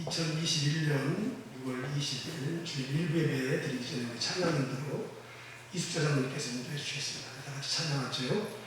2021년 6월 20일 주일 1부예배 드리기 전에 우리 찬양 인도로 이숙자 장로님께서 인도해 주시겠습니다. 다 같이 찬양하죠.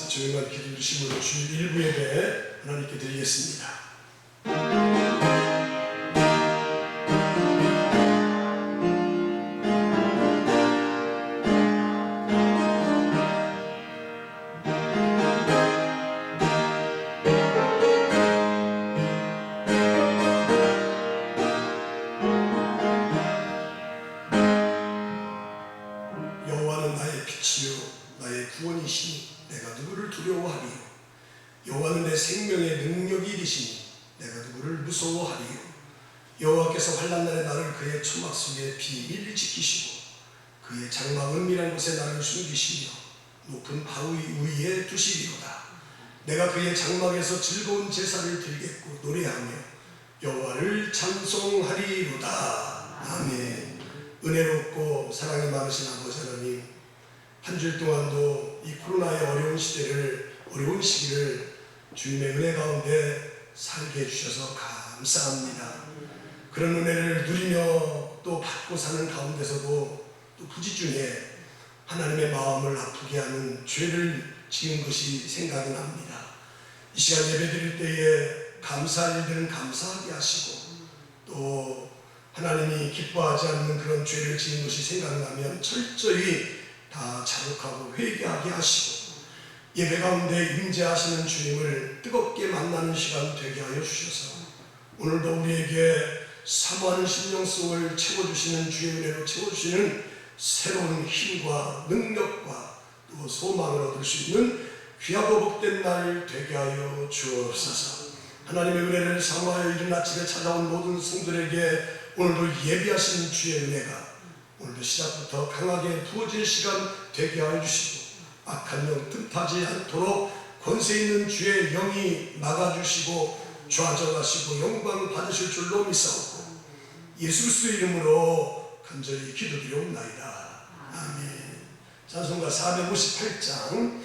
조용한 기도 드심으로 주일 일부 예배 하나님께 드리겠습니다. 여호와는 나의 빛이요 나의 구원이시니 내가 누구를 두려워하리요. 여호와는 내 생명의 능력이 되시니 내가 누구를 무서워하리요. 여호와께서 환난 날에 나를 그의 초막 속에 비밀히 지키시고 그의 장막 은밀한 곳에 나를 숨기시며 높은 바위 위에 두시리로다. 내가 그의 장막에서 즐거운 제사를 드리겠고 노래하며 여호와를 찬송하리로다. 아멘. 은혜롭고 사랑이 많으신 아버지 하나님, 한 주일 동안도 이 코로나의 어려운 시기를 주님의 은혜 가운데 살게 해주셔서 감사합니다. 그런 은혜를 누리며 또 받고 사는 가운데서도 또 부지중에 하나님의 마음을 아프게 하는 죄를 지은 것이 생각이 납니다. 이 시간 예배드릴 때에 감사할 일들은 감사하게 하시고 또 하나님이 기뻐하지 않는 그런 죄를 지은 것이 생각나면 철저히 다 자복하고 회개하게 하시고 예배 가운데 임재하시는 주님을 뜨겁게 만나는 시간 되게 하여 주셔서 오늘도 우리에게 사모하는 심령 속을 채워주시는 주의 은혜로 채워주시는 새로운 힘과 능력과 또 소망을 얻을 수 있는 귀하고 복된 날 되게 하여 주옵소서. 하나님의 은혜를 사모하여 이른 아침에 찾아온 모든 성들에게 오늘도 예비하신 주의 은혜가 오늘도 시작부터 강하게 부어질 시간 되게 하여 주시고 악한 영 틈타지 않도록 권세 있는 주의 영이 막아주시고 좌정하시고 영광 받으실 줄로 믿사옵고 예수 그리스도의 이름으로 간절히 기도드리옵나이다. 아멘. 찬송가 458장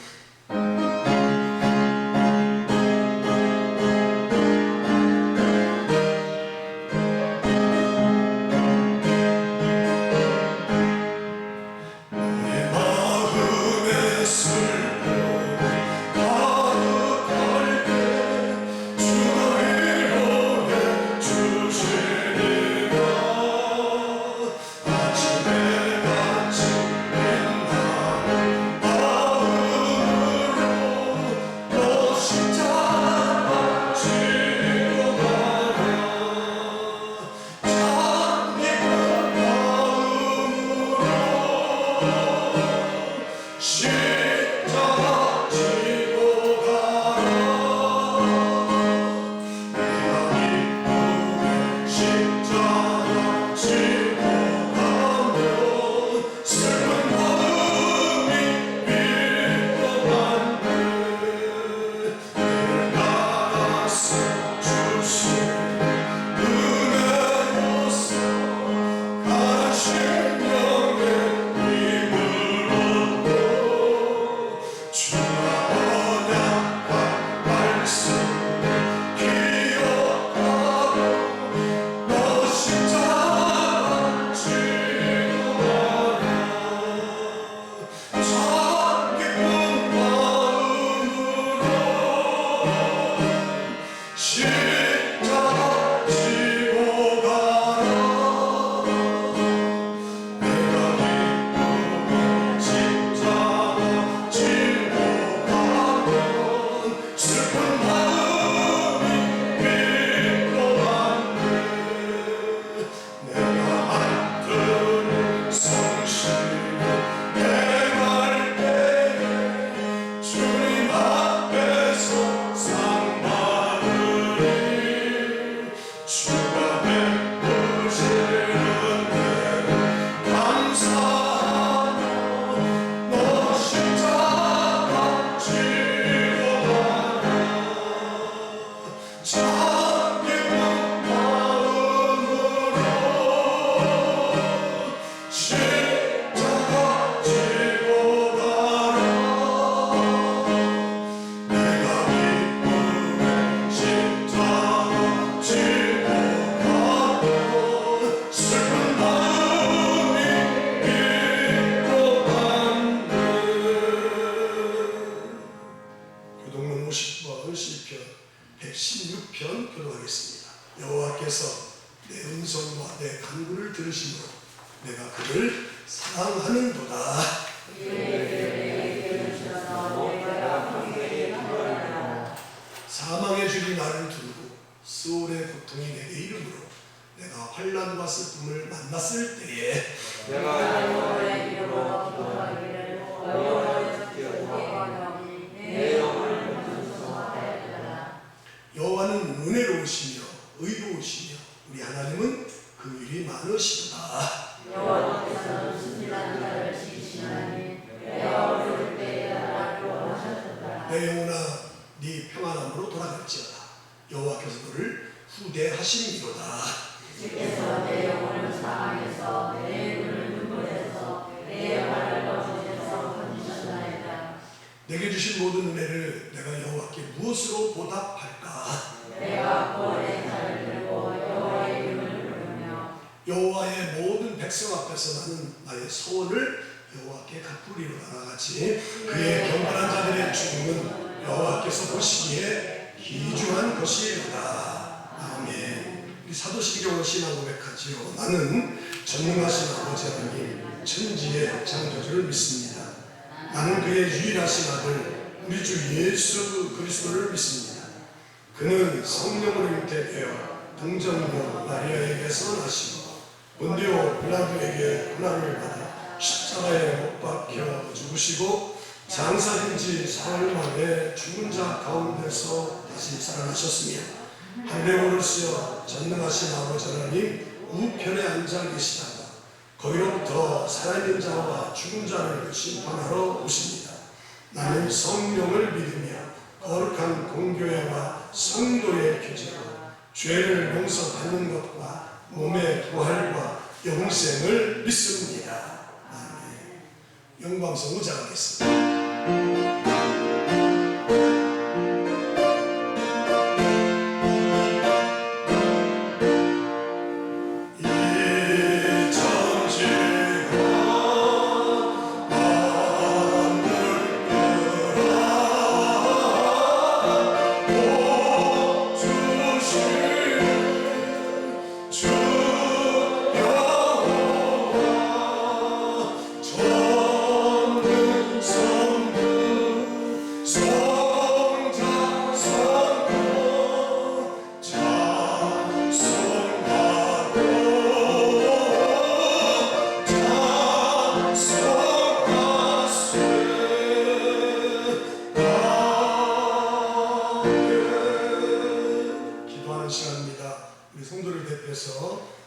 교동론 50번 시편 116편 교도하겠습니다. 여호와께서 내 음성과 내 간구를 들으심으로 내가 그를 사랑하는도다. 사망의 줄이 나를 두르고 수월의 고통이 내게 이르므로 내가 환난과 슬픔을 만났을 때에 내가 여호와의 이름으로 기도하기를 여호와의 기도하니 내 영혼을 건전하였도다. 여호와는 은혜로우시며 의로우시며 우리 하나님은 긍휼이 많으시도다. 여호와께서는 순진한 자를 지키시나니 내가 어려울 때에 나를 구원하셨도다. 내 영혼아 네 평안함으로 돌아갈지어다. 여호와께서 너를 후대하심이로다. 주께서 내 영혼을 사랑해서 내 눈을 눈물에서 내 발을 거짓에서 건지셨나이다. 내게 주신 모든 은혜를 내가 여호와께 무엇으로 보답할까? 내가 구원의 자를 들고 여호와의 이름을 부르며 여호와의 모든 백성 앞에서 나는 나의 소원을 여호와께 갚으리로다. 나같이 그의 경건한 자들의 죽음은 여호와께서 보시기에 기중한 것이로다. 아멘. 우리 사도신경으로 신앙 고백하지요. 나는 전능하신 아버지 하나님 천지의 창조주를 믿습니다. 나는 그의 유일하신 아들 우리 주 예수 그리스도를 믿습니다. 그는 성령으로 잉태되어 동정녀 마리아에게서 나시고 본디오 빌라도에게 고난을 받아 십자가에 못 박혀 죽으시고 장사된 지 사흘 만에 죽은 자 가운데서 다시 살아나셨으며 하늘에 오르시어 전능하신 아버지 하나님 우편에 앉아 계시다가 거기로부터 살아있는 자와 죽은 자를 심판하러 오십니다. 나는 성령을 믿으며 거룩한 공교회와 성도의 교제로 죄를 용서받는 것과 몸의 부활과 영생을 믿습니다. 아멘. 영광성 우장하겠습니다.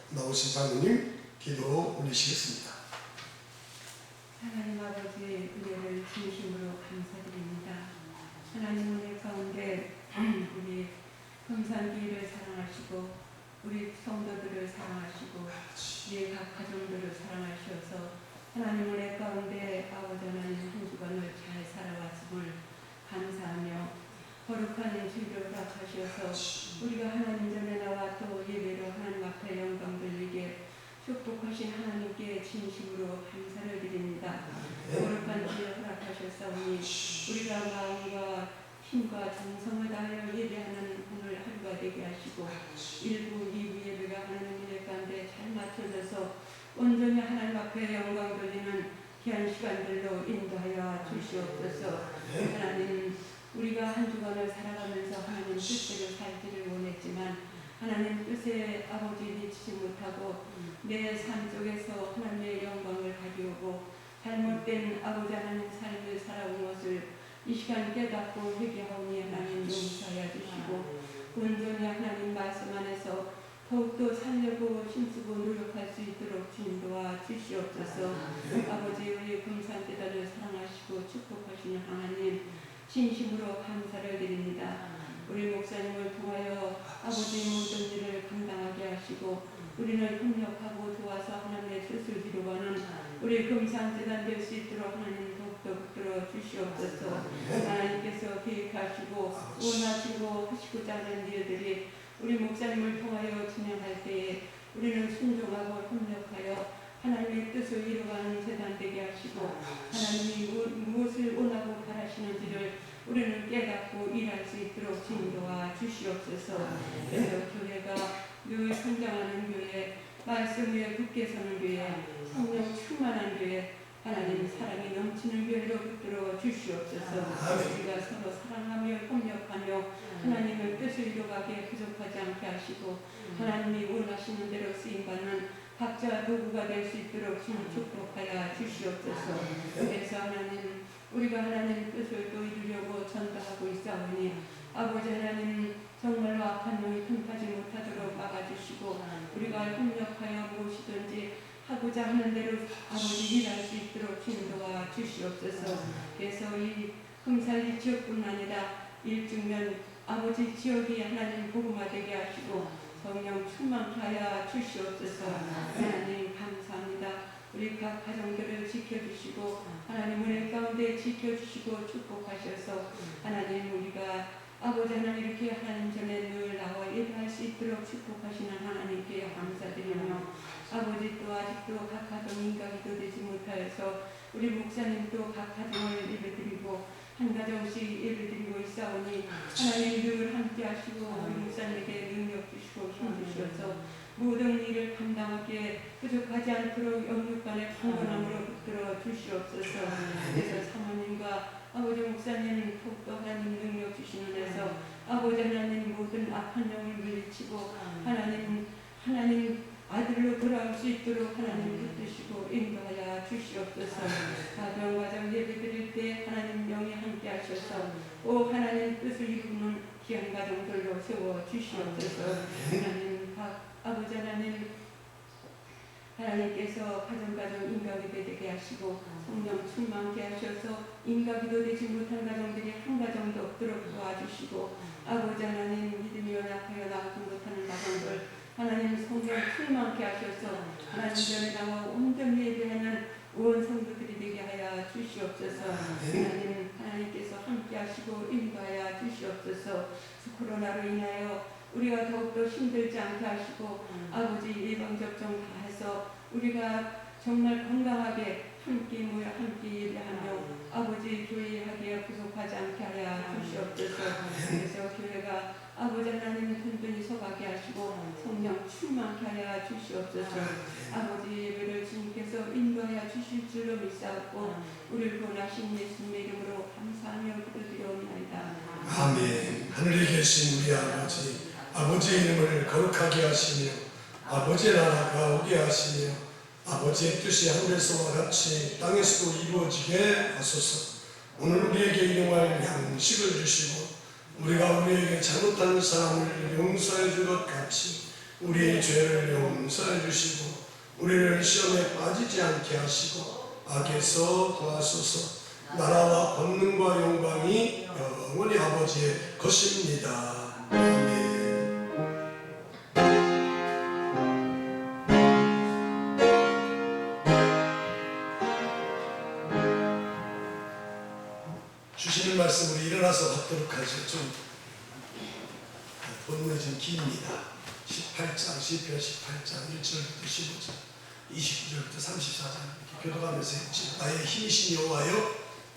나오신 장로님 기도 올리시겠습니다. 하나님 아버지의 은혜를 진심으로 감사드립니다. 하나님 은혜 가운데 우리 금산교회를 사랑하시고 우리 성도들을 사랑하시고 우리 각 가정들을 사랑하셔서 하나님 은혜 가운데 아버지 하나님 한 주간을 잘 살아왔음을 감사하며 거룩한 주일을 허락하셔서 우리가 하나님 전에 나와 또 예배로 하나님 앞에 영광 돌리게 축복하신 하나님께 진심으로 감사를 드립니다. 거룩한 주일을 허락하셨사오니 우리가 마음과 힘과 정성을 다하여 예배하는 오늘 하루가 되게 하시고 1부, 2부 예배가 하나님 은혜 가운데 잘 맞춰져서 온전히 하나님 앞에 영광 돌리는 귀한 시간들로 인도하여 주시옵소서. 하나님 우리가 한 주간을 살아가면서 하나님 뜻대로 살기를 원했지만 하나님 뜻에 아버지 미치지 못하고 내 삶 속에서 하나님의 영광을 가져오고 잘못된 아버지 하나님 삶을 살아온 것을 이 시간 깨닫고 회개하오니 하나님 용서하여 주시고 온전히 하나님 말씀 안에서 더욱더 살려고 힘쓰고 노력할 수 있도록 인도와 주시옵소서. 아버지 우리 금산재단을 사랑하시고 축복하시는 하나님 진심으로 감사를 드립니다. 우리 목사님을 통하여 아버지 모든 일을 감당하게 하시고 우리는 협력하고 도와서 하나님의 뜻을 이루어가는 우리 금산재단 될 수 있도록 하나님 더욱더 붙들어 주시옵소서. 하나님께서 계획하시고 원하시고 하시고자 하는 일들이 우리 목사님을 통하여 진행할 때에 우리는 순종하고 협력하여 하나님의 뜻을 이루어가는 재단 되게 하시고 하나님이 무엇을 원하고 바라시는지를 우리는 깨닫고 일할 수 있도록 인도와 주시옵소서. 그래서 교회가 늘 성장하는 교회, 말씀 위에 굳게 서는 교회, 성령 충만한 교회, 하나님 사랑이 넘치는 교회로 붙들어 주시옵소서. 우리가 서로 사랑하며 협력하며 하나님의 뜻을 이루가게 부족하지 않게 하시고 하나님이 원하시는 대로 쓰임받는 각자 도구가 될 수 있도록 주님 축복하여 주시옵소서. 그래서 하나님 우리가 하나님 뜻을 또 이루려고 전도하고 있사오니 아버지 하나님 정말로 악한 영이 틈타지 못하도록 막아주시고 우리가 협력하여 무엇이든지 하고자 하는 대로 아버지 일할 수 있도록 인도와 주시옵소서. 그래서 이 금살리 지역뿐 아니라 일중면 아버지 지역이 하나님 복음화되게 하시고 성령 충만케 하여 주시옵소서. 하나님 감사합니다. 우리 각 가정들을 지켜주시고 하나님 은혜 가운데 지켜주시고 축복하셔서 하나님 우리가 아버지 하나님 이렇게 하나님 전에 늘 나와 일할 수 있도록 축복하시는 하나님께 감사드리며 아버지 또 아직도 각 가정 인가기도 되지 못하여서 우리 목사님도 각 가정을 예배드리고 한 가정씩 예배드리고 있사오니 하나님 늘 함께 하시고 우리 목사님에게 능력 주시고 힘 주셔서 모든 일을 감당하기에 부족하지 않도록 영육간의 강건함으로 붙들어 주시옵소서. 그래서 사모님과 아버지 목사님 더욱더 하나님 능력 주시는 데서 아버지 하나님 모든 악한 영을 물리치고 하나님 아들로 돌아올 수 있도록 하나님 붙드시고 인도하여 주시옵소서. 가정 예배드릴 때 하나님 영이 함께 하셔서 오 하나님 뜻을 이루는 귀한 가정들로 세워 주시옵소서. 하나님 아버지 하나님께서 가정 인가기도 되게 하시고 성령 충만케 하셔서 인가기도 되지 못한 가정들이 한 가정도 없도록 도와주시고 아버지 하나님 믿음이 연약하여 나오지 못하는 가정들 하나님 성령 충만케 하셔서 하나님 전에 나와 온전히 예배하는 온 성도들이 되게 하여 주시옵소서. 하나님께서 함께 하시고 인도하여 주시옵소서. 코로나로 인하여 우리가 더욱더 힘들지 않게 하시고 아버지 예방접종 다 해서 우리가 정말 건강하게 함께 모여 함께 예배하며 아버지 교회하기에 부족하지 않게 하여 주시옵소서. 그래서 교회가 아버지 하나님 든든히 서가게 하시고 성령 충만케 하여 주시옵소서. 아버지 예배를 주님께서 인도하여 주실 줄로 믿사옵고 우리를 구원하신 예수님의 이름으로 감사하며 기도드리옵나이다. 아멘. 하늘에 계신 우리 아버지의 이름을 거룩하게 하시며 아버지의 나라가 오게 하시며 아버지의 뜻이 하늘에서와 같이 땅에서도 이루어지게 하소서. 오늘 우리에게 일용할 양식을 주시고 우리가 우리에게 잘못한 사람을 용서해 준 것 같이 우리의 죄를 용서해 주시고 우리를 시험에 빠지지 않게 하시고 악에서 도와소서. 나라와 권능과 영광이 영원히 아버지의 것입니다. 아멘. 주시는 말씀 우리 일어나서 받도록 하죠. 좀 본문이 좀 깁니다. 18장 시편 18장 1절부터 15절 29절부터 34절 이렇게 교도하면서 했지. 나의 힘이신 여호와여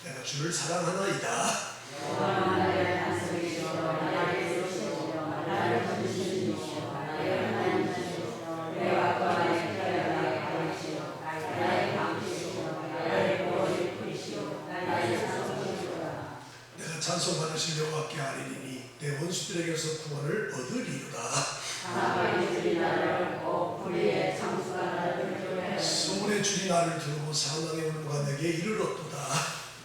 내가 주를 사랑하나이다. 내가 찬송받으실 여호와께 아뢰리니 내 원수들에게서 구원을 얻으리로다. 소문의 줄이 나를 두르고 상황의 울음과 내게 이르렀도다.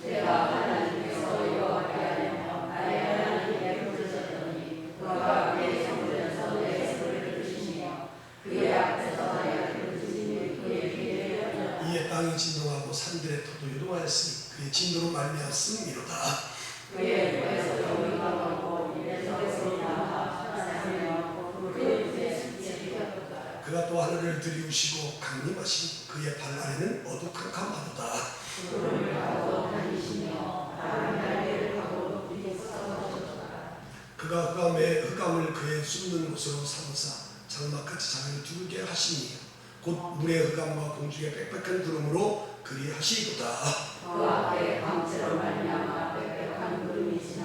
내가 하나님께서 여호와께 하려며 나의 하나님께 부르짖었더니 그가 그의 성전에서 내 소리를 들으시며 그의 앞에서 내가 부르짖으니 그의 귀에 들렸다. 이에 땅이 진동하고 산들의 터도 요동하였으니 그의 진노로 말미암음이로다. 그의 입에서 영이 나오고 입에서 소리 나와 하나님이여 그의 입에 습지에 비었도다. 그가 또 하늘을 들이우시고 강림하신 그의 발 아래는 어둑한캄하도다. 구름을 타고 다니시며 다른 날개를 타고 높이 솟아오셨도다. 그가 흑암을 그의 숨는 곳으로 삼으사 장막같이 자기를 두르게 하시니 곧 물의 흑암과 공중의 빽빽한 구름으로 그리하시도다. 그 앞에 광채로 말미암아 빽빽한 구름이 지나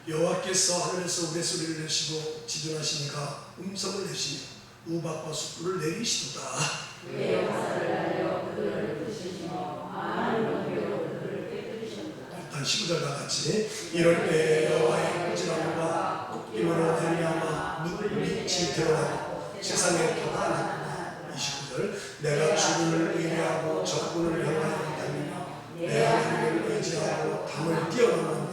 여호와께서 하늘에서 우레소리를 내시고 지존하시니가 음성을 내시며 우박과 숯불을 내리시도다. 그의 화살을 날려 그들을 부시시며 많은 번개로 그들을 깨뜨리셨도다. 일단 19절 다 같이 이럴 때 여호와의 꾸지람과 꽃기으로 말미암아 물빛이 드러나고 세상에 터가 났구나. 29절 내가 주를 의뢰하고 적군을 향하여 달리며 내 하나님을 의지하고 담을 뛰어넘는다.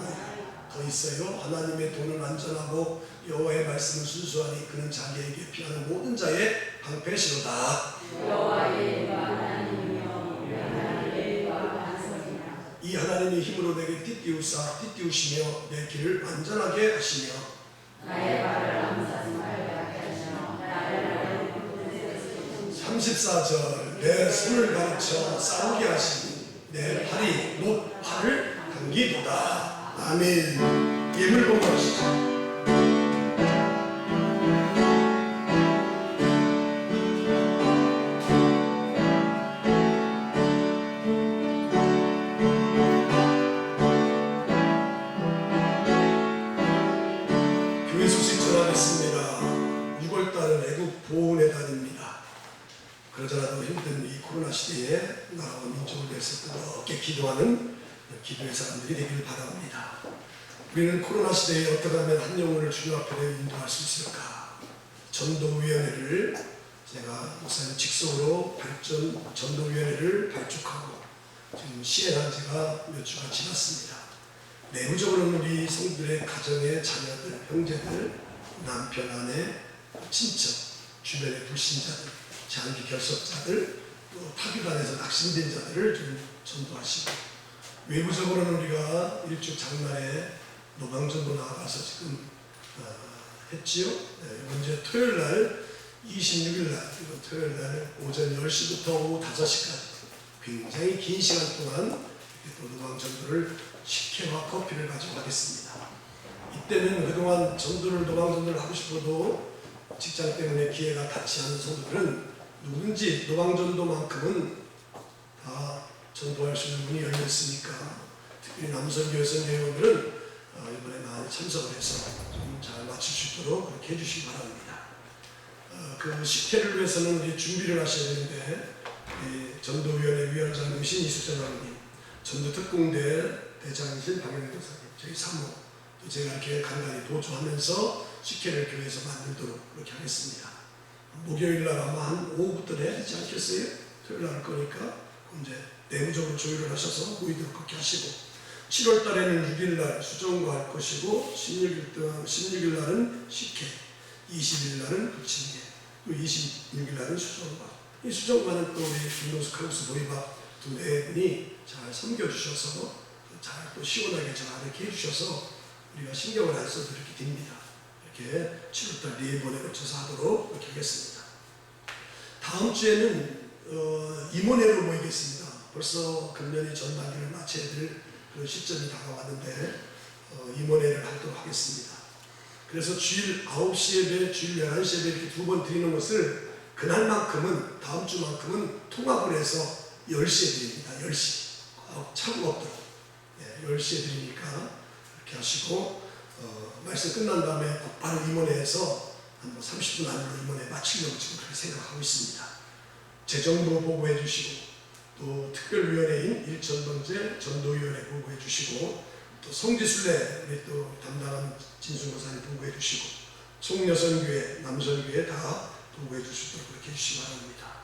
더 있어요. 하나님의 돈은 안전하고 여호와의 말씀은 순수하니 그는 자기에게 피하는 모든 자의 방패시로다. 여호와의 이름과 하나님이며 하나님의 이름과 반석이나 이 하나님의 힘으로 내게 띠띠우시며 내 길을 안전하게 하시며 나의 발을 암사하지 말게 하시며 나를 34절 내 손을 가르쳐 싸우게 하시니 내 팔이 못 팔을 당기도다. 아멘. 예물 공부하시죠. 교회 소식 전하겠습니다. 6월달은 애국 보훈의 달입니다. 그러더라도 힘든 이 코로나 시대에 나라와 민족을 위해서 뜨겁게 기도하는 기도의 사람들이 되기를 바랍니다. 우리는 코로나 시대에 어떻게 하면 한 영혼을 주님 앞에 인도할 수 있을까? 전도위원회를 제가 목사님 직속으로 전도위원회를 발족하고 지금 시행한 지가 몇 주가 지났습니다. 내부적으로는 우리 성도들의 가정의 자녀들, 형제들, 남편, 아내, 친척, 주변의 불신자들, 장기 결석자들, 또 타기관에서 낙심된 자들을 좀 전도하시고 외부적으로는 우리가 일주 장날에 노방전도 나가서 지금 했지요. 먼저 토요일날 26일날 토요일날 오전 10시부터 오후 5시까지 굉장히 긴 시간 동안 또 노방전도를 식혜와 커피를 가지고 하겠습니다. 이때는 그동안 노방전도를 하고 싶어도 직장 때문에 기회가 닿지 않은 성도들은 누군지 노방전도만큼은 다 전도할 수 있는 문이 열렸으니까 특히 남선교회에서 내용들은 이번에 많이 참석을 해서 좀 잘 마칠 수 있도록 그렇게 해주시기 바랍니다. 그 식혜를 위해서는 우리 준비를 하셔야 되는데 전도위원회 위원장님이신 이숙 장로님, 전도특공대 대장이신 박영민 교사님, 저희 사모 또 제가 이렇게 간간히 도주하면서 식혜를 교회에서 만들도록 그렇게 하겠습니다. 목요일날 아마 한 오후부터 해야 되지 않겠어요? 토요일날 할 거니까 이제 내부적으로 조율을 하셔서 모이도록 그렇게 하시고 7월 달에는 6일날 수정과 할 것이고 16일날은 식혜, 20일날은 부침개, 26일날은 수정과. 이 수정과는 또 우리 김동수 칼국수 보리밥 두 네 분이 잘 섬겨주셔서 잘 또 시원하게 잘 이렇게 해주셔서 우리가 신경을 안 써도 이렇게 됩니다. 이렇게 7월달 4번에 걸쳐서 하도록 이렇게 하겠습니다. 다음 주에는 임원회로 모이겠습니다. 벌써 금년이 전반기를 마쳐야 될 그런 시점이 다가왔는데 임원회를 하도록 하겠습니다. 그래서 주일 9시 예배, 주일 11시 예배 이렇게 2번 드리는 것을 그날만큼은 다음 주만큼은 통합을 해서 10시에 드립니다. 10시. 차고 없도록 10시에 드리니까 그렇게 하시고 말씀 끝난 다음에 바로 임원회에서 한 30분 안으로 임원회 마치려고 지금 그렇게 생각하고 있습니다. 재정부 보고해 주시고 또 특별위원회인 일전번제 전도위원회 보고해 주시고 또 성지순례 우리 또 담당한 진순고사님 보고해 주시고 송여선교회, 남선교회 다 보고해 주시도록 그렇게 해주시기 바랍니다.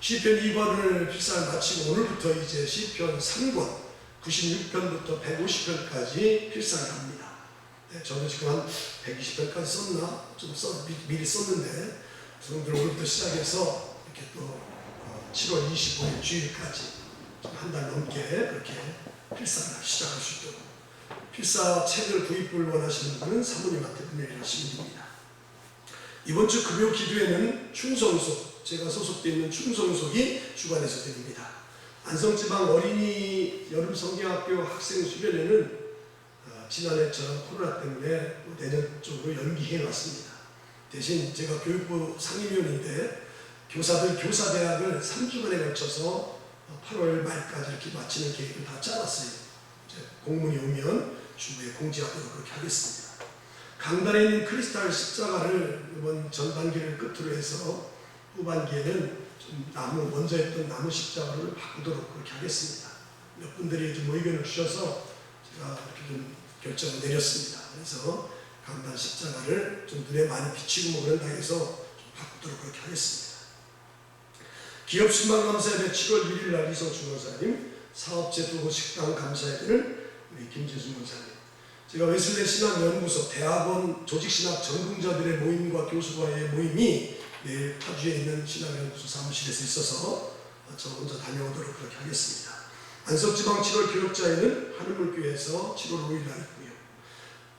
시편 2권을 필사를 마치고 오늘부터 이제 시편 3권 96편부터 150편까지 필사를 합니다. 저는 지금 한 120편까지 썼나? 좀 미리 썼는데 여러분들 오늘부터 시작해서 이렇게 또 7월 25일 주일까지 한 달 넘게 그렇게 필사를 시작할 수 있도록 필사 책을 구입을 원하시는 분은 사모님한테 문의를 하시면 됩니다. 이번 주 금요 기도회는 충성속, 제가 소속되어 있는 충성속이 주관해서 드립니다. 안성지방 어린이 여름 성경학교 학생 수련회는 지난해처럼 코로나 때문에 내년 쪽으로 연기해 놨습니다. 대신 제가 교육부 상임위원인데 교사들 교사대학을 3주간에 걸쳐서 8월 말까지 이렇게 마치는 계획을 다 짜놨어요. 이제 공문이 오면 주부에 공지하도록 그렇게 하겠습니다. 강단에 있는 크리스탈 십자가를 이번 전 단계를 끝으로 해서 후반기에는 좀 먼저 했던 나무 십자가를 바꾸도록 그렇게 하겠습니다. 몇 분들이 좀 의견을 주셔서 제가 이렇게 좀 결정을 내렸습니다. 그래서 강단 십자가를 좀 눈에 많이 비치고 그런다 해서 좀 바꾸도록 그렇게 하겠습니다. 기업 신방 감사예배 7월 1일 날 이성춘 원사님, 사업체 두고 식당 감사예배는 우리 김재순 원사님, 제가 웨슬레 신학연구소 대학원 조직신학 전공자들의 모임과 교수와의 모임이 내일 파주에 있는 신학연구소 사무실에서 있어서 저 혼자 다녀오도록 그렇게 하겠습니다. 안석지방 7월 교육자회는 하늘물교회에서 7월 5일 날 있고요.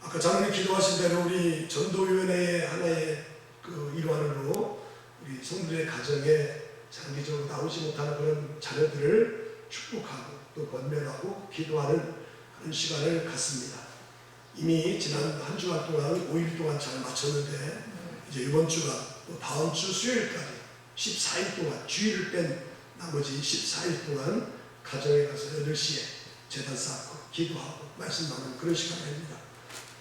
아까 장로님 기도하신 대로 우리 전도위원회의 하나의 그 일환으로 우리 성도들의 가정에 장기적으로 나오지 못하는 그런 자녀들을 축복하고 또 권면하고 기도하는 그런 시간을 갖습니다. 이미 지난 한 주간 동안 5일 동안 잘 마쳤는데 이제 이번 주가 또 다음 주 수요일까지 14일 동안 주일을 뺀 나머지 14일 동안 가정에 가서 8시에 제단 쌓고 기도하고 말씀 나누는 그런 시간입니다.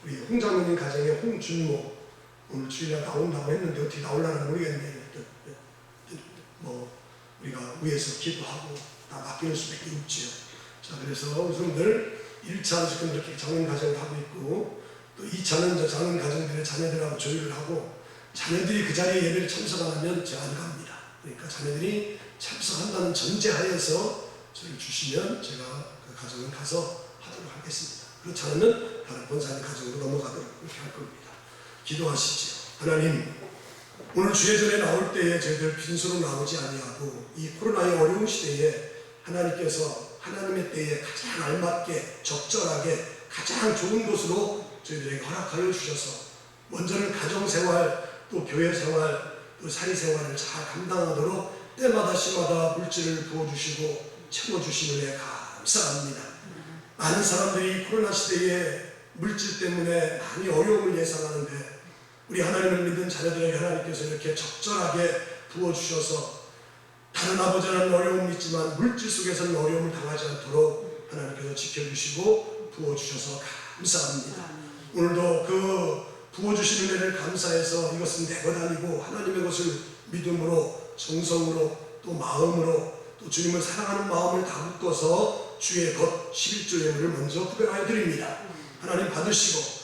우리 홍 장로님 가정에 홍준모 오늘 주일날 나온다고 했는데 어떻게 나올라나 모르겠네요. 우리가 위에서 기도하고 다 맡기는 수밖에 없지요. 자, 그래서 우선들 1차는 지금 이렇게 장인 가정을 하고 있고 또 2차는 장인 가정들의 자녀들하고 조율을 하고 자녀들이 그 자리에 예배를 참석 안 하면 제가 안 갑니다. 그러니까 자녀들이 참석한다는 전제하에서 저를 주시면 제가 그 가정을 가서 하도록 하겠습니다. 그렇지 않으면 다른 권사님 가정으로 넘어가도록 그렇게 할 겁니다. 기도하시죠. 하나님, 오늘 주예전에 나올 때에 저희들 빈소로 나오지 아니하고 이 코로나의 어려운 시대에 하나님께서 하나님의 때에 가장 알맞게 적절하게 가장 좋은 곳으로 저희들에게 허락하여 주셔서 먼저는 가정생활 또 교회생활 또 사회생활을 잘 감당하도록 때마다 시마다 물질을 부어주시고 채워주시는 데 감사합니다. 많은 사람들이 코로나 시대에 물질 때문에 많이 어려움을 예상하는데 우리 하나님을 믿는 자녀들에게 하나님께서 이렇게 적절하게 부어주셔서 다른 아버지라는 어려움이 있지만 물질 속에서는 어려움을 당하지 않도록 하나님께서 지켜주시고 부어주셔서 감사합니다. 오늘도 그 부어주시는 은혜를 감사해서 이것은 내 것 아니고 하나님의 것을 믿음으로 정성으로 또 마음으로 또 주님을 사랑하는 마음을 다 묶어서 주의 것 11조 예물을 먼저 구별하여 드립니다. 하나님 받으시고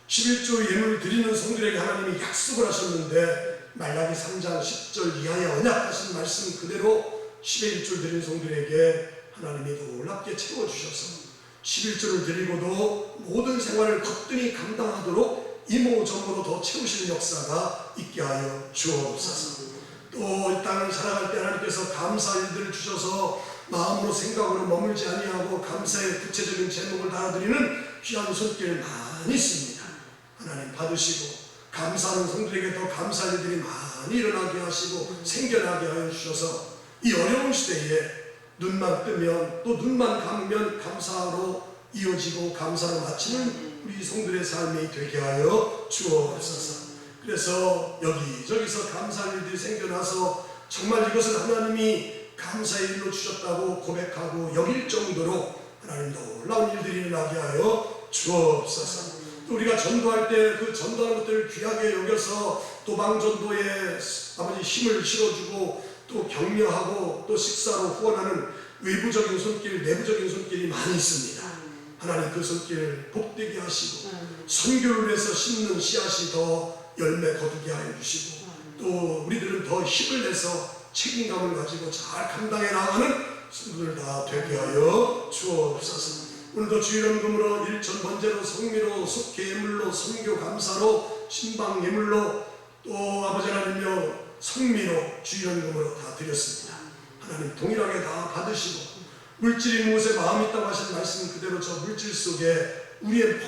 11조 예물 드리는 성들에게 하나님이 약속을 하셨는데 말라기 3장 10절 이하의 언약하신 말씀 그대로 11조 드리는 성들에게 하나님이 놀랍게 채워주셔서 11조를 드리고도 모든 생활을 거뜬히 감당하도록 이모저모로 더 채우시는 역사가 있게 하여 주옵소서. 또 이 땅을 살아갈 때 하나님께서 감사 일들을 주셔서 마음으로 생각으로 머물지 아니하고 감사의 구체적인 제목을 달아드리는 귀한 손길 많이 있습니다. 하나님 받으시고 감사하는 성들에게 더 감사 일들이 많이 일어나게 하시고 생겨나게 하여 주셔서 이 어려운 시대에 눈만 뜨면 또 눈만 감으면 감사로 이어지고 감사로 마치는 우리 성들의 삶이 되게 하여 주옵소서. 그래서 여기저기서 감사할 일들이 생겨나서 정말 이것은 하나님이 감사의 일로 주셨다고 고백하고 여길 정도로 하나님 놀라운 일들이 일어나게 하여 주옵소서. 또 우리가 전도할 때 그 전도하는 것들을 귀하게 여겨서 도방전도에 아버지 힘을 실어주고 또 격려하고 또 식사로 후원하는 외부적인 손길, 내부적인 손길이 많이 있습니다. 하나님 그 손길 복되게 하시고 선교를 위해서 심는 씨앗이 더 열매 거두게 하여 주시고 또 우리들은 더 힘을 내서 책임감을 가지고 잘 감당해 나가는 성도들 다 되게 하여 주옵소서. 오늘도 주일헌금으로 일천 번제로 성미로 속회 예물로 선교 감사로 신방 예물로 또 아버지 하나님여 성미로 주일헌금으로 다 드렸습니다. 하나님 동일하게 다 받으시고 물질이 무엇에 마음이 있다고 하신 말씀 그대로 저 물질 속에 우리의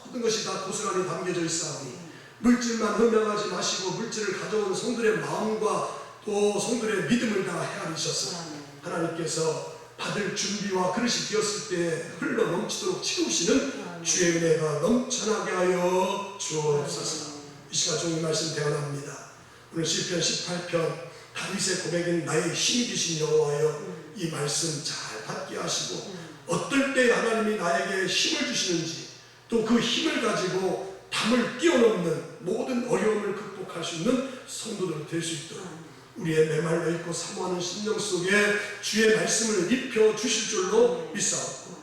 모든 것이 다 고스란히 담겨져 있사오니 물질만 흠명하지 마시고 물질을 가져온 성들의 마음과 또 성들의 믿음을 다 헤아리셔서 하나님께서 받을 준비와 그릇이 되었을 때 흘러 넘치도록 채우시는 주의 은혜가 넘쳐나게 하여 주옵소서. 이 시간 종이 말씀 대언합니다. 오늘 시편 18편 다윗의 고백인 나의 힘이 되신 여호와여 이 말씀 잘 받게 하시고 어떨 때 하나님이 나에게 힘을 주시는지 또 그 힘을 가지고 담을 뛰어넘는 모든 어려움을 극복할 수 있는 성도들 될 수 있도록 우리의 메말라 있고 사모하는 심령 속에 주의 말씀을 입혀 주실 줄로 믿사옵고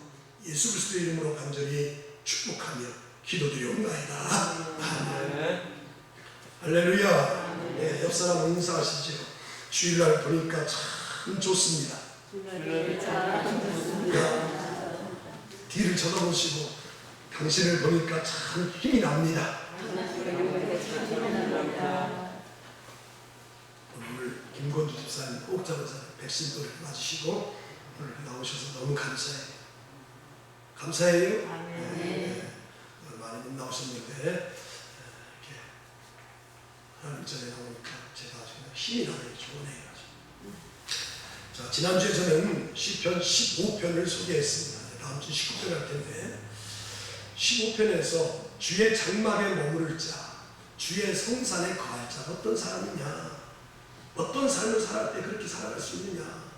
예수 그리스도의 이름으로 간절히 축복하며 기도드리옵나이다. 아멘. 할렐루야. 네, 옆 사람 인사하시죠. 주일날 보니까 참 좋습니다. 뒤를 쳐다보시고 당신을 보니까 참 힘이 납니다. 오늘 김건주 집사님 꼭 잡아서 백신 또 이렇게 맞으시고 오늘 나오셔서 너무 감사해요. 감사해요. 네. 오늘 많이 못 나오셨는데 이렇게 하나님 전에 나오니까 제가 아주 그냥 힘이 나는 좋으네요. 자, 지난주에 저는 시편 15편을 소개했습니다. 다음 주 19편 할 텐데 15편에서 주의 장막에 머무를 자, 주의 성산에 거할 자 어떤 사람이냐, 어떤 삶을 살아갈 때 그렇게 살아갈 수 있느냐,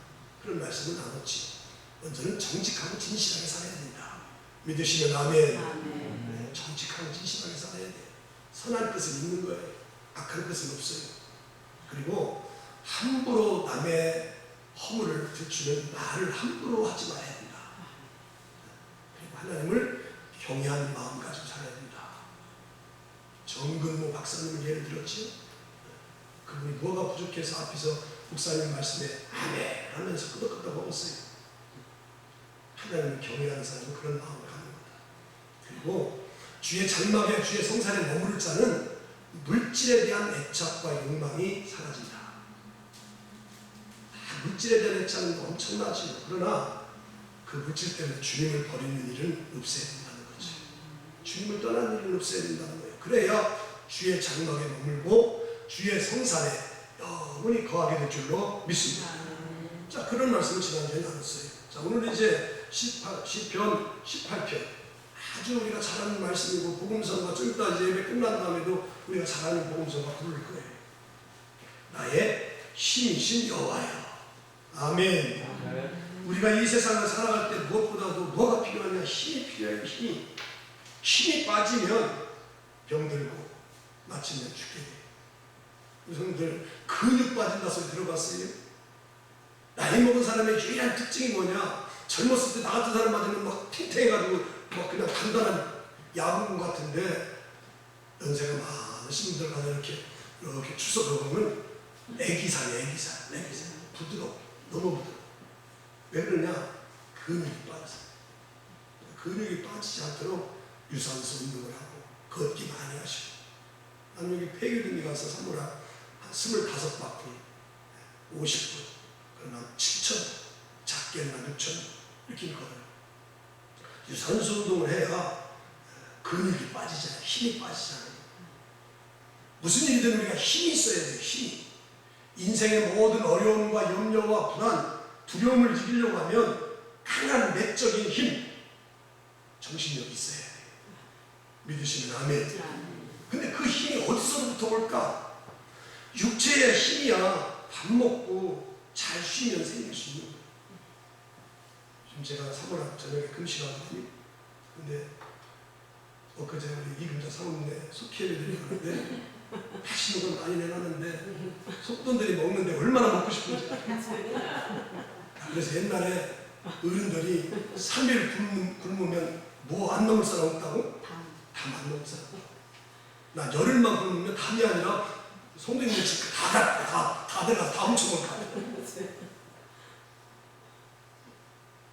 그런 말씀을 나눴지. 먼저는 정직하고 진실하게 살아야 된다. 믿으시면 아멘. 네, 정직하고 진실하게 살아야 돼. 선한 뜻을 있는 거예요. 악한 뜻은 없어요. 그리고 함부로 남의 허물을 들추는 말을 함부로 하지 말아야 된다. 그리고 하나님을 경외하는 마음 가지고 살아야 된다. 정근모 박사님을 예를 들었지. 그분이 뭐가 부족해서 앞에서 목사님 말씀에 아멘 하면서 끄덕끄덕 먹었어요. 하나님을 경외하는 사람은 그런 마음을 갖는 거다. 그리고 주의 장막에 주의 성산에 머무를 자는 물질에 대한 애착과 욕망이 사라진다. 물질에 대한 애착은 엄청나지. 그러나 그 물질 때문에 주님을 버리는 일은 없애야 된다는 거지. 주님을 떠나는 일은 없애야 된다는 거예요. 그래야 주의 장막에 머물고 주의 성산에 영원히 거하게 될 줄로 믿습니다. 자, 그런 말씀을 지난주에 나눴어요. 자, 오늘 이제 시편 18편 아주 우리가 잘 아는 말씀이고 복음서가 좀 이따 이제 예배 끝난 다음에도 우리가 잘 아는 복음서가 부를 거예요. 나의 힘이신 여호와여. 아멘. 우리가 이 세상을 살아갈 때 무엇보다도 뭐가 필요하냐? 힘이 필요해요. 힘이 빠지면 병들고 마침내 죽게 돼요. 여러분들 근육 빠진다 소리 들어봤어요? 나이 먹은 사람의 유일한 특징이 뭐냐? 젊었을 때 나 같은 사람 맞으면 막 탱탱해가지고 막 그냥 단단한 야구공 같은데 연세가 많으신 분들 가서 이렇게 추석을 보면 애기살이에요. 애기살 부드러워. 너무 부드러워. 왜 그러냐? 근육이 빠져서. 근육이 빠지지 않도록 유산소 운동을 하고 걷기 많이 하시고. 나는 여기 폐교등이 가서 사무라 한 25바퀴 50분 그러나 7천 작게는 6천 이렇게 걸어요. 유산소 운동을 해야 근육이 빠지잖아요. 힘이 빠지잖아요. 무슨 일이든 우리가 힘이 있어야 돼요. 힘이. 인생의 모든 어려움과 염려와 불안, 두려움을 이기려고 하면 강한 내적인 힘, 정신력이 있어야 돼요. 믿으시면 아멘. 근데 그 힘이 어디서부터 올까? 육체의 힘이야 밥 먹고 잘 쉬면 생길 수 있는 거예요. 지금 제가 사모랑 저녁에 금식하거든요. 근데 엊그제 우리 이금자 사모님네 속회를 가는데 다시는 건 많이 내놨는데 속돈들이 먹는데 얼마나 먹고 싶은지. 그래서 옛날에 어른들이 3일 굶으면 뭐 안 넘을 사람 없다고? 담 안 넘을 사람. 나 열흘만 굶으면 담이 아니라 송대님 집 다 들어가서 다 훔쳐먹을 거야.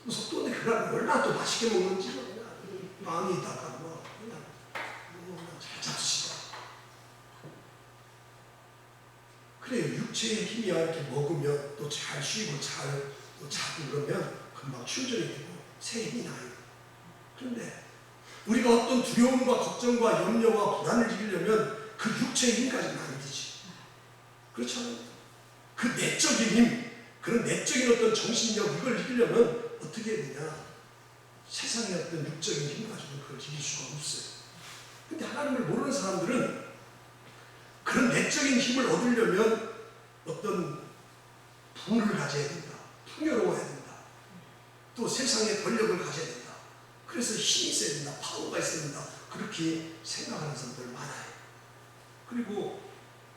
속돈이 그날 얼마나 또 맛있게 먹는지 빵이 있다가 그냥 잘 잡수시고. 그래요. 육체의 힘이야 이렇게 먹으면 또 잘 쉬고 잘 또 자고 그러면 금방 충전이 되고 새 힘이 나요. 그런데 우리가 어떤 두려움과 걱정과 염려와 불안을 이기려면 그 육체의 힘까지는 아니지. 그렇잖아요. 그 내적인 힘, 그런 내적인 어떤 정신력 이걸 이기려면 어떻게 해야 되냐? 세상의 어떤 육적인 힘 가지고 그걸 이길 수가 없어요. 근데 하나님을 모르는 사람들은 그런 내적인 힘을 얻으려면 어떤 부를 가져야 된다. 풍요로워야 된다. 또 세상의 권력을 가져야 된다. 그래서 힘이 있어야 된다, 파워가 있어야 된다, 그렇게 생각하는 사람들 많아요. 그리고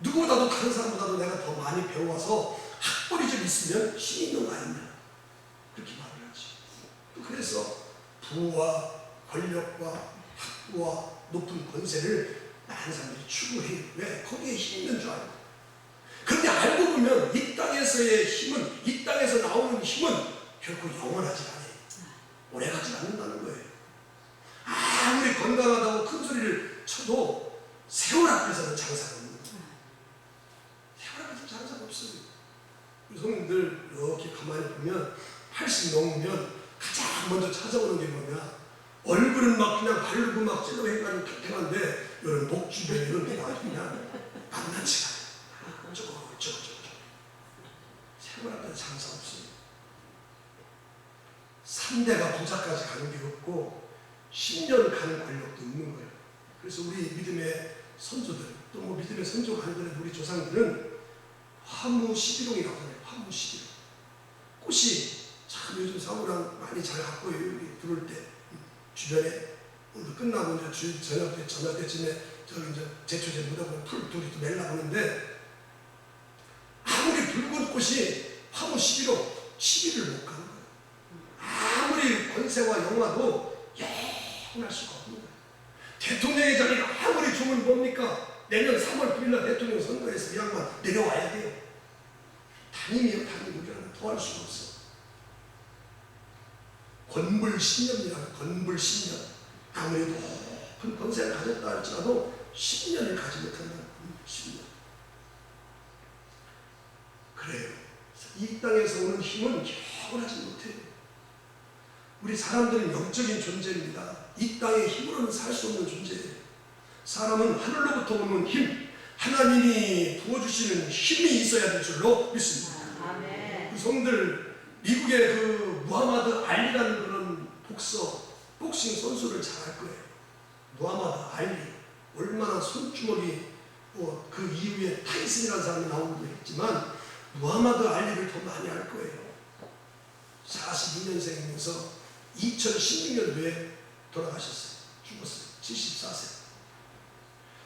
누구보다도 다른 사람보다도 내가 더 많이 배워서 학벌이 좀 있으면 힘이 있는 거 아니냐, 그렇게 말을 하지. 그래서 부와 권력과 학부와 높은 권세를 많은 사람들이 추구해요. 왜? 거기에 힘이 있는 줄 알고. 그런데 알고 보면 이 땅에서의 힘은, 이 땅에서 나오는 힘은 결코 영원하지 않아요. 오래가지 않는다는 거예요. 아무리 건강하다고 큰 소리를 쳐도 세월 앞에서는 장사가 없는 거예요. 세월 앞에서는 장사가 없어요. 성인들 이렇게 가만히 보면 80 넘으면 가장 먼저 찾아오는 게 뭐냐, 얼굴은 막 그냥 바르고 막 찔러 해가지고 탱탱한데 이런 목 주변 이런 데가 아주 그냥 만만치가 않아요. 저거 세월 앞에서 장사 없어요. 3대가 부자까지 가는 게 없고 10년 가는 권력도 없는 거예요. 그래서 우리 믿음의 선조들, 또 뭐 믿음의 선조가 아니더라도 우리 조상들은 화무 11홍이라고 하잖아요. 화무 11홍. 꽃이 참 요즘 사고랑 많이 잘 갖고 여기 들어올 때 주변에 오늘 끝나고 이제 저녁 때쯤에 저기 이제 제초제 묻어보면 풀 둘이 또 멜라 오는데, 아무리 붉은 꽃이 화무 11홍 10일을 못 가는 거예요. 아무리 권세와 영화도 영원할 수가 없는 거예요. 대통령의 자리가 아무리 좋으면 뭡니까? 내년 3월 9일날 대통령 선거에서 이 양반 내려와야 돼요. 담임이요, 담임. 우리는 더 할 수가 없어. 권불 10년이라고, 권불 10년. 아무리 높은 권세를 가졌다 할지라도 10년을 가지 못한다는 10년. 그래요. 이 땅에서 오는 힘은 영원하지 못해요. 우리 사람들은 영적인 존재입니다. 이 땅의 힘으로는 살 수 없는 존재예요. 사람은 하늘로부터 오는 힘, 하나님이 부어주시는 힘이 있어야 될 줄로 믿습니다. 아멘. 그 성들, 미국의 그 무하마드 알리라는 그런 복싱 선수를 잘 알 거예요. 무하마드 알리, 얼마나 손주머니, 그 이후에 타이슨이라는 사람이 나오기도 했지만 무하마드 알리를 더 많이 알 거예요. 42년생이면서 2016년도에 돌아가셨어요. 죽었어요. 74세.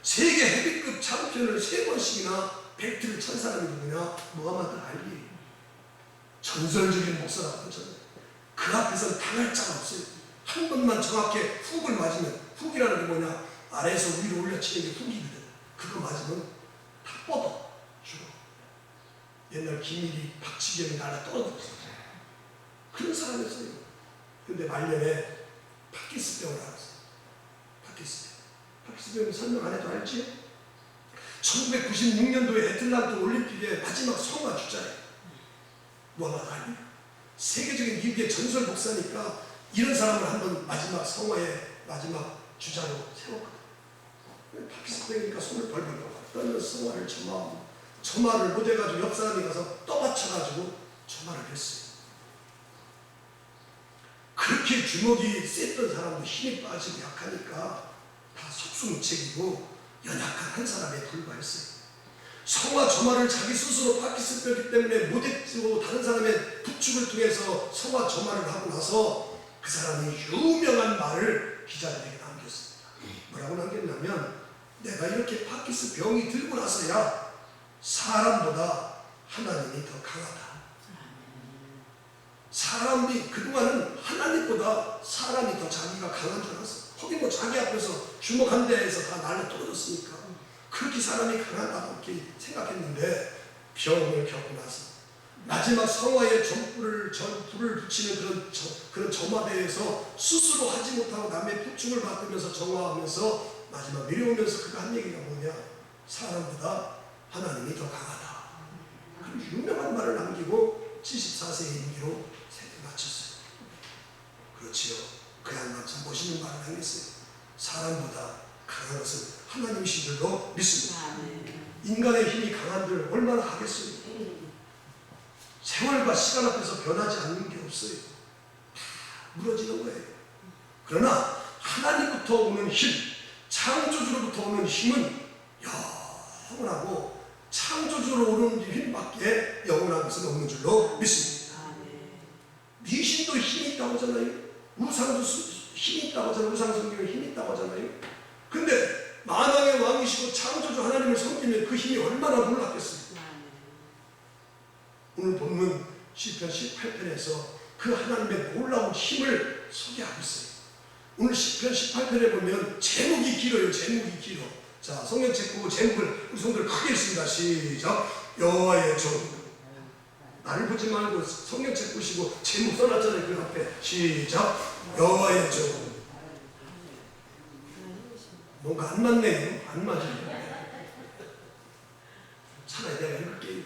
세계 헤비급 챔피언을 3번씩이나 벨트를 찬 사람이 누구냐? 무하마드 알리. 전설적인 목사라고 하잖아요. 그 앞에서는 당할 자가 없어요. 한 번만 정확히 훅을 맞으면, 훅이라는 게 뭐냐? 아래에서 위로 올려치는 게 훅이거든. 그거 맞으면 다 뻗어 죽어. 옛날 김일이, 박치경이 날아 떨어졌어요. 그런 사람이었어요. 근데 말년에 파킨슨병을 알았어요. 파킨슨병 설명 안 해도 알지? 1996년도에 애틀란타 올림픽의 마지막 성화 주자예요. 무하마드 알리. 세계적인 미국의 전설 목사니까 이런 사람을 한번 마지막 성화의 마지막 주자로 세웠거든. 파킨슨병이니까 손을 벌벌 떨면서 성화를 점화를 못해가지고 옆 사람이 가서 떠받쳐가지고 점화를 했어요. 그렇게 주먹이 셌던 사람도 힘이 빠지고 약하니까 다 속수무책이고 연약한 한 사람에 불과했어요. 성화 점화를 자기 스스로 파킨슨병이기 때문에 못했고 다른 사람의 부축을 통해서 성화 점화를 하고 나서 그 사람이 유명한 말을 기자들에게 남겼습니다. 뭐라고 남겼냐면, 내가 이렇게 파킨슨병이 들고 나서야 사람보다 하나님이 더 강하다. 사람이 그동안은 하나님보다 사람이 더 자기가 강한 줄 알았어. 거기 뭐 자기 앞에서 주먹 한 대에서 다 날려 떨어졌으니까 그렇게 사람이 강하다고 이렇게 생각했는데, 병을 겪고 나서 마지막 성화에 불을 붙이는 그런 점화대에서 스스로 하지 못하고 남의 부축을 받으면서 정화하면서 마지막 내려오면서 그가 한 얘기가 뭐냐? 사람보다 하나님이 더 강하다. 그런 유명한 말을 남기고 74세의 임기로 세대 마쳤어요. 그렇지요. 그 양반 참 멋있는 말을 남겼어요. 사람보다 강한 것은 하나님이신 줄로 믿습니다. 인간의 힘이 강한들 얼마나 하겠어요. 세월과 시간 앞에서 변하지 않는 게 없어요. 다 무너지는 거예요. 그러나 하나님부터 오는 힘, 창조주로부터 오는 힘은 영원하고 창조주로 오는 힘밖에 영원한 것은 없는 줄로 믿습니다. 미신도 힘이 있다고 하잖아요. 우상도 힘이 있다고 하잖아요. 우상숭배는 힘이 있다고 하잖아요. 근데 만왕의 왕이시고 창조주 하나님을 섬기면 그 힘이 얼마나 놀랍겠어요. 오늘 본문 시편 18편에서 그 하나님의 놀라운 힘을 소개하고 있어요. 오늘 시편 18편에 보면 제목이 길어요. 제목이 길어. 자, 성경책 보고 제목을 우리 성도들 크게 읽습니다. 시작. 여호와의 종. 나를 보지 말고 성경책 보시고 제목 써놨잖아요. 그 앞에. 시작. 여호와의 종. 뭔가 안 맞네요. 안 맞아요. 차라리 내가 읽을게요.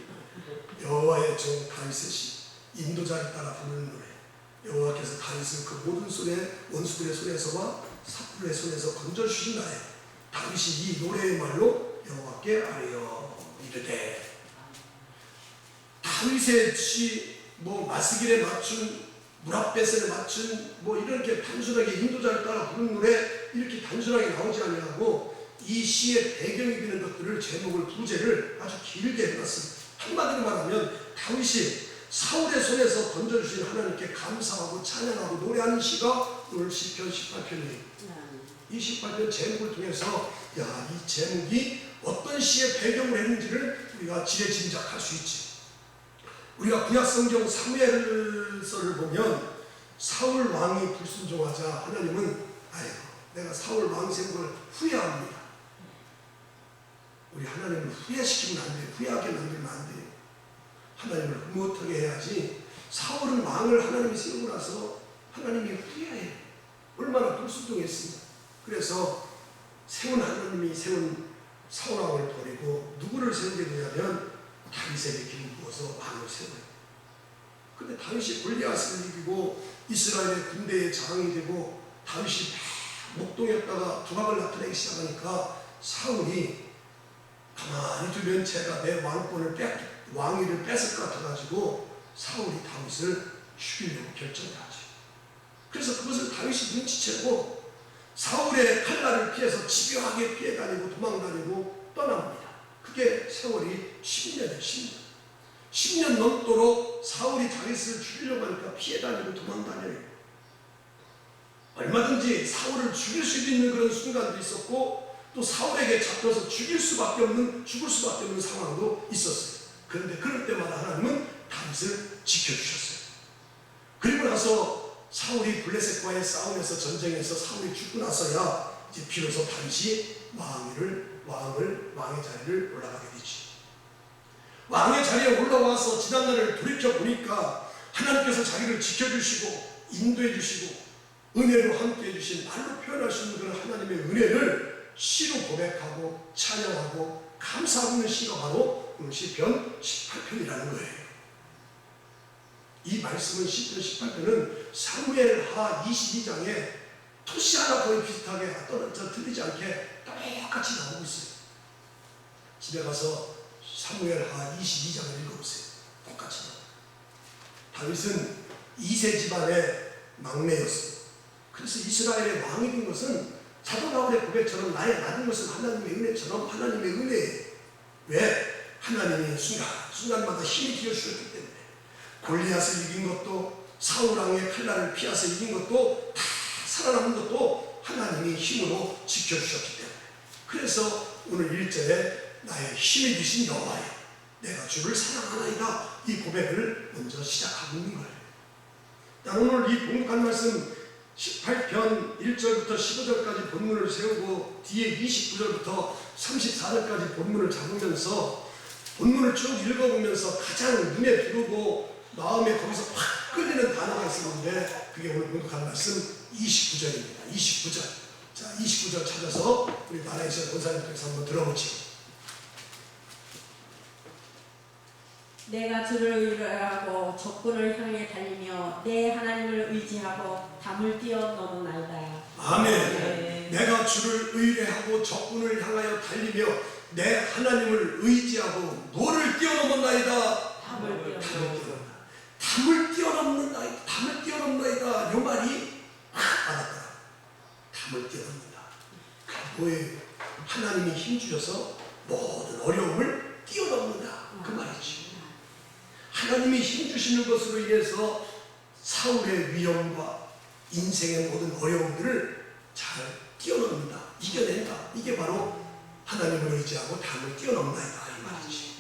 여호와의 종 다윗이 인도자를 따라 부르는 노래. 여호와께서 다윗을 그 모든 원수들의 손에서와 삭불의 손에서 건져주신다에 다윗이 이 노래의 말로 여호와께 아뢰어 이르되. 다윗의 마스길에 맞춘 무라벳에 맞춘 이렇게 단순하게 인도자를 따라 부르는 노래 이렇게 단순하게 나오지 아니하고 이 시의 배경이 되는 것들을 제목을 부제를 아주 길게 해놨습니다. 한마디로 말하면 다윗이 사울의 손에서 건져주신 하나님께 감사하고 찬양하고 노래하는 시가 오늘 시편 18편이에요. 이 18편 제목을 통해서 이 제목이 어떤 시의 배경을 했는지를 우리가 지레짐작할 수 있지. 우리가 구약성경 사무엘서를 보면 사울 왕이 불순종하자 하나님은 내가 사울 왕 세운 걸 후회합니다. 우리 하나님을 후회시키면 안 돼요. 후회하게 만들면 안 돼요. 하나님을 흐뭇하게 해야지. 사울은 왕을 하나님이 세우고 나서 하나님이 후회해요. 얼마나 불순종했습니다. 그래서 하나님이 세운 사울 왕을 버리고 누구를 세우게 되냐면 다윗에게 기름 부어서 왕을 세워요. 근데 다윗이 골리앗을 이기고 이스라엘의 군대의 장이 되고 다윗이 목동했다가 두각을 나타내기 시작하니까 사울이 가만히 두면 제가 내 왕위를 뺏을 것 같아가지고 사울이 다윗을 죽이려고 결정하지. 그래서 그것을 다윗이 눈치채고 사울의 칼날을 피해서 집요하게 피해다니고 도망다니고 떠납니다. 그게 세월이 10년이에요. 10년 넘도록 사울이 다윗을 죽이려고 하니까 피해다니고 도망다녀요. 얼마든지 사울을 죽일 수도 있는 그런 순간도 있었고 또 사울에게 잡혀서 죽을 수밖에 없는 상황도 있었어요. 그런데 그럴 때마다 하나님은 다윗을 지켜주셨어요. 그리고 나서 사울이 블레셋과의 싸움에서 전쟁에서 사울이 죽고 나서야 이제 비로소 다윗이 왕의 자리를 올라가게 되지. 왕의 자리에 올라와서 지난날을 돌이켜보니까 하나님께서 자기를 지켜주시고 인도해주시고 은혜로 함께해주신 말로 표현할 수 있는 그런 하나님의 은혜를 시로 고백하고 찬양하고 감사하고 있는 시가 바로 시편 18편이라는 거예요. 이 말씀은 시편 18편은 사무엘하 22장에 토시 하나 거의 비슷하게 틀리지 않게 똑같이 나오고 있어요. 집에 가서 사무엘하 22장을 읽어보세요. 똑같이 나와요. 다윗은 2세 집안의 막내였어요. 그래서 이스라엘의 왕이 된 것은 사도 바울의 고백처럼 나의 받은 것은 하나님의 은혜처럼 하나님의 은혜예요. 왜? 하나님이 순간마다 힘이 되어주셨기 때문에. 골리앗을 이긴 것도 사울 왕의 칼날을 피해서 이긴 것도 다 살아남은 것도 하나님이 힘으로 지켜주셨기 때문에. 그래서 오늘 1절에 나의 힘이 되신 여호와여 내가 주를 사랑하나이다 이 고백을 먼저 시작하고 있는 거예요. 오늘 이 봉독한 말씀 18편 1절부터 15절까지 본문을 세우고 뒤에 29절부터 34절까지 본문을 잡으면서 본문을 쭉 읽어보면서 가장 눈에 들어오고 마음에 거기서 확 끌리는 단어가 있었는데 그게 오늘 봉독한 말씀 29절입니다. 29절. 자, 29절 찾아서 우리 나라에 있는 권사님께서 한번 들어보죠. 내가 주를 의뢰하고 적군을 향해 달리며 내 하나님을 의지하고 담을 뛰어넘나이다. 아멘. 네. 내가 주를 의뢰하고 적군을 향하여 달리며 내 하나님을 의지하고 뭐를 뛰어넘었나이다? 담을 뛰어넘는다. 담을 뛰어넘나이다. 요 말이 와닿더라. 담을 뛰어넘는다. 그 뭐예요? 하나님이 힘주셔서 모든 어려움을 뛰어넘는다. 그 말이지. 하나님이 힘주시는 것으로 인해서 사울의 위험과 인생의 모든 어려움들을 잘 뛰어넘는다, 이겨낸다. 이게 바로 하나님을 의지하고 담을 뛰어넘나이다 이 말이지.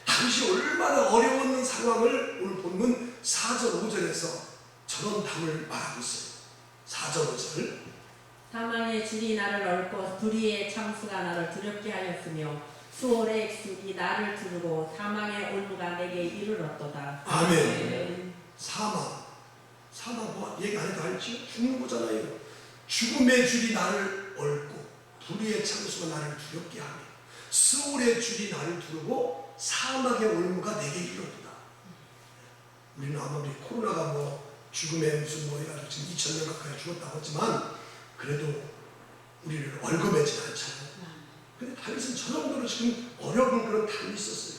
당시 얼마나 어려웠는 상황을 오늘 본문 4절 5절에서 저런 담을 말하고 있어요. 4절 5절. 사망의 줄이 나를 얽고 불의의 창수가 나를 두렵게 하였으며 수월의 액술이 나를 두르고 사망의 올무가 내게 이르렀도다. 아멘. 사망 뭐 얘기 안 해도 알지? 죽는 거잖아요. 죽음의 줄이 나를 얽고 불의의 창수가 나를 두렵게 하며 수월의 줄이 나를 두르고 사막의 올무가 내게 이르렀도다. 우리는 아무리 코로나가 뭐 죽음의 무슨 뭐 해가지고 지금 2000년 가까이 죽었다고 하지만 그래도 우리를 얽어매진 않잖아요. 근데 다윗은 저 정도로 지금 어려운 그런 담이 있었어요.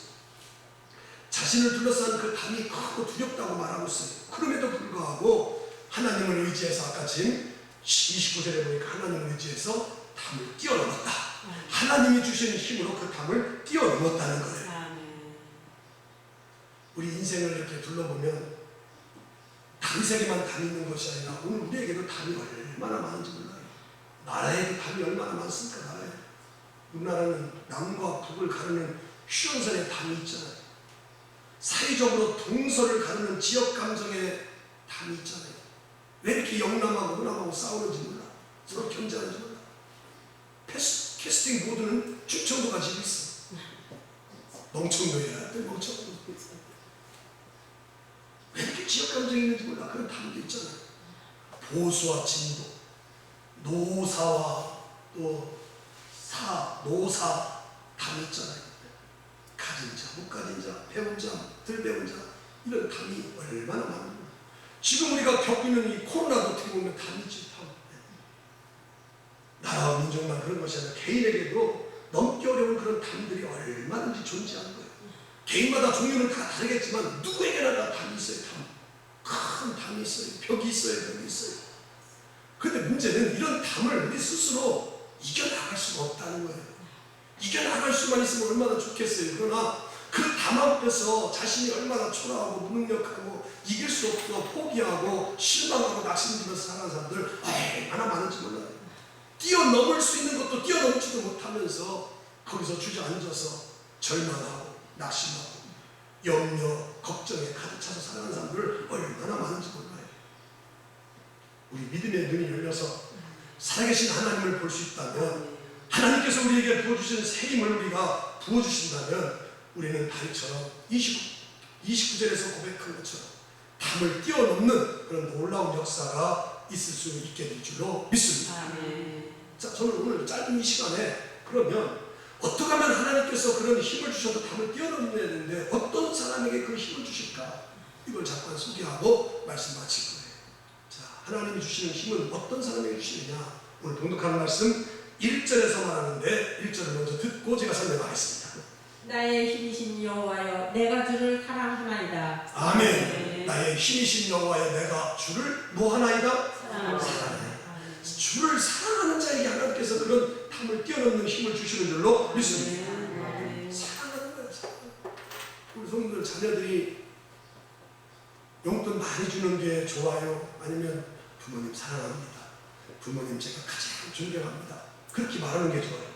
자신을 둘러싼 그 담이 크고 두렵다고 말하고 있어요. 그럼에도 불구하고 하나님을 의지해서 아까 지금 29절에 보니까 하나님을 의지해서 담을 뛰어넘었다. 하나님이 주시는 힘으로 그 담을 뛰어넘었다는 거예요. 우리 인생을 이렇게 둘러보면 다윗에게만 담이 있는 것이 아니라 오늘 우리에게도 담이 얼마나 많은지 몰라요. 나라에도 담이 얼마나 많습니까? 나라에. 우리나라는 남과 북을 가르는 휴전선의 담이 있잖아요. 사회적으로 동서를 가르는 지역 감정의 담이 있잖아요. 왜 이렇게 영남하고 호남하고 싸우는지 몰라. 서로 견제하는지 몰라. 캐스팅 보드는 충청도가 지고 있어. 농청도야. 농청도. 왜 이렇게 지역 감정이 있는지 몰라. 그런 담도 있잖아요. 보수와 진보, 노사와 또 노사 담이 있잖아요. 가진 자, 못 가진 자, 배운 자, 덜 배운 자, 이런 담이 얼마나 많은 거예요. 지금 우리가 겪는 이 코로나도 어떻게 보면 담이지, 담. 나라와 민족만 그런 것이 아니라 개인에게도 넘기 어려운 그런 담들이 얼마든지 존재하는 거예요. 개인마다 종류는 다 다르겠지만 누구에게나 다 담이 있어요. 큰 담이 있어요. 벽이 있어요. 벽이 있어요. 그런데 문제는 이런 담을 우리 스스로 이겨나갈 수가 없다는 거예요. 이겨나갈 수만 있으면 얼마나 좋겠어요. 그러나 그 담 앞에서 자신이 얼마나 초라하고 무능력하고 이길 수 없고 포기하고 실망하고 낙심되면서 사는 사람들 얼마나 많은지 몰라요. 뛰어넘을 수 있는 것도 뛰어넘지도 못하면서 거기서 주저앉아서 절망하고 낙심하고 염려, 걱정에 가득 차서 살아가는 사람들 얼마나 많은지 몰라요. 우리 믿음의 눈이 열려서 살아계신 하나님을 볼 수 있다면, 하나님께서 우리에게 부어주시는 새 힘을 우리가 부어주신다면 우리는 다윗처럼 29절에서 고백한 것처럼 담을 뛰어넘는 그런 놀라운 역사가 있을 수 있게 될 줄로 믿습니다. 자, 저는 오늘 짧은 이 시간에 그러면 어떻게 하면 하나님께서 그런 힘을 주셔도 담을 뛰어넘어야 되는데 어떤 사람에게 그 힘을 주실까? 이걸 잠깐 소개하고 말씀 마칠 거예요. 자, 하나님이 주시는 힘은 어떤 사람에게 주시느냐? 오늘 봉독하는 말씀 1절에서 말하는데 1절을 먼저 듣고 제가 설명하겠습니다. 나의 힘이신 여호와여, 내가 주를 사랑하나이다. 아멘. 나의 힘이신 여호와여, 내가 주를 뭐하나이다? 사랑하나이다. 주를 사랑하는 자에게 하나님께서 그런 담을 뛰어넘는 힘을 주시는 줄로 믿습니다. 사랑하는 거예요. 우리 성도들 자녀들이 용돈 많이 주는 게 좋아요? 아니면 부모님 사랑합니다, 부모님 제가 가장 존경합니다, 그렇게 말하는 게 좋아요?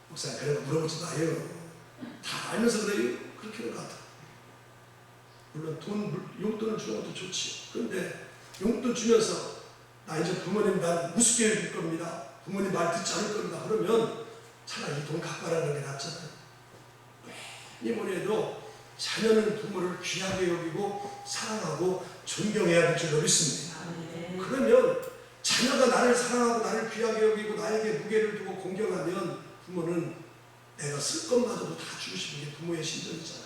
목사님 그런 거 물어보지 마요. 다 알면서 그래요? 그렇게 하는 것 같아요. 물론 용돈을 주는 것도 좋지. 그런데 용돈 주면서 나 이제 부모님 난 우습게 해줄 겁니다, 부모님 말 듣지 않을 겁니다, 그러면 차라리 돈 갖고 가라는 게 낫잖아요. 뭐니 해도 자녀는 부모를 귀하게 여기고 사랑하고 존경해야 될 줄로 믿습니다. 그러면 자녀가 나를 사랑하고 나를 귀하게 여기고 나에게 무게를 두고 공경하면 부모는 내가 쓸 것마저도 다 주시는 게 부모의 심정이잖아요.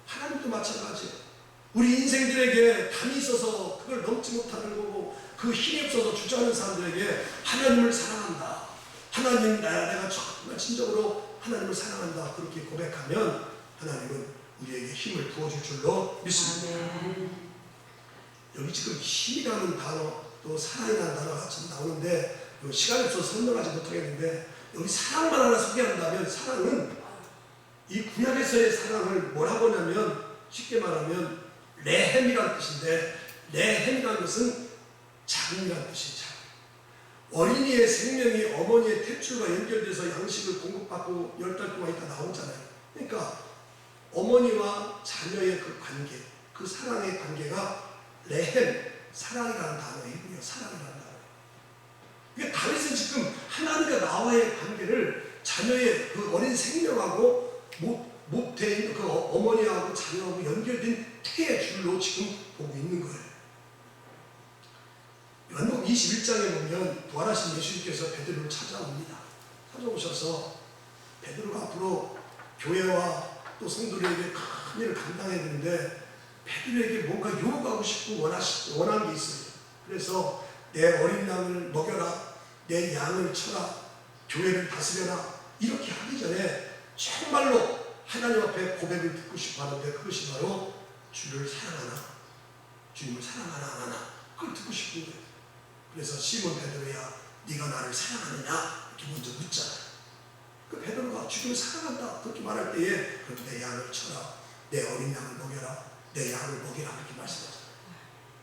하나님도 마찬가지예요. 우리 인생들에게 담이 있어서 그걸 넘지 못하는 거고 그 힘이 없어서 주저하는 사람들에게 하나님을 사랑한다, 하나님 내가 정말 진정으로 하나님을 사랑한다, 그렇게 고백하면 하나님은 우리에게 힘을 부어줄 줄로 믿습니다. 여기 지금 힘이라는 단어 또 사랑이라는 단어가 좀 나오는데 시간이 없어서 설명하지 못하겠는데, 여기 사랑만 하나 소개한다면 사랑은 이 구약에서의 사랑을 뭐라고 하냐면 쉽게 말하면 레헴이라는 뜻인데, 레헴이라는 것은 자궁이라는 뜻이에요. 자궁. 어린이의 생명이 어머니의 탯줄과 연결돼서 양식을 공급받고 10달 동안 있다 나오잖아요. 그러니까 어머니와 자녀의 그 관계, 그 사랑의 관계가 레헴, 사랑이라는 단어이고요. 사랑이라는 단어. 이게 다윗은 지금 하나님과 나와의 관계를 자녀의 그 어린 생명하고 못돼 있는 그 어머니하고 자녀하고 연결된 태의 줄로 지금 보고 있는 거예요. 요한복음 21장에 보면 부활하신 예수님께서 베드로를 찾아옵니다. 찾아오셔서 베드로가 앞으로 교회와 또 성도들에게 큰 일을 감당해야 되는데 베드로에게 뭔가 요구하고 싶고 원하는 게 있어요. 그래서 내 어린 양을 먹여라, 내 양을 쳐라, 교회를 다스려라, 이렇게 하기 전에 정말로 하나님 앞에 고백을 듣고 싶어 하는데 그것이 바로 주를 사랑하나, 주님을 사랑하나 안 하나, 그걸 듣고 싶은 거예요. 그래서 시몬 베드로야, 네가 나를 사랑하느냐? 이렇게 먼저 묻잖아요. 그 베드로가 주님을 사랑한다 그렇게 말할 때에 그럼 내 양을 쳐라, 내 어린 양을 먹여라, 내 양을 먹이라 그렇게 말씀하잖아요.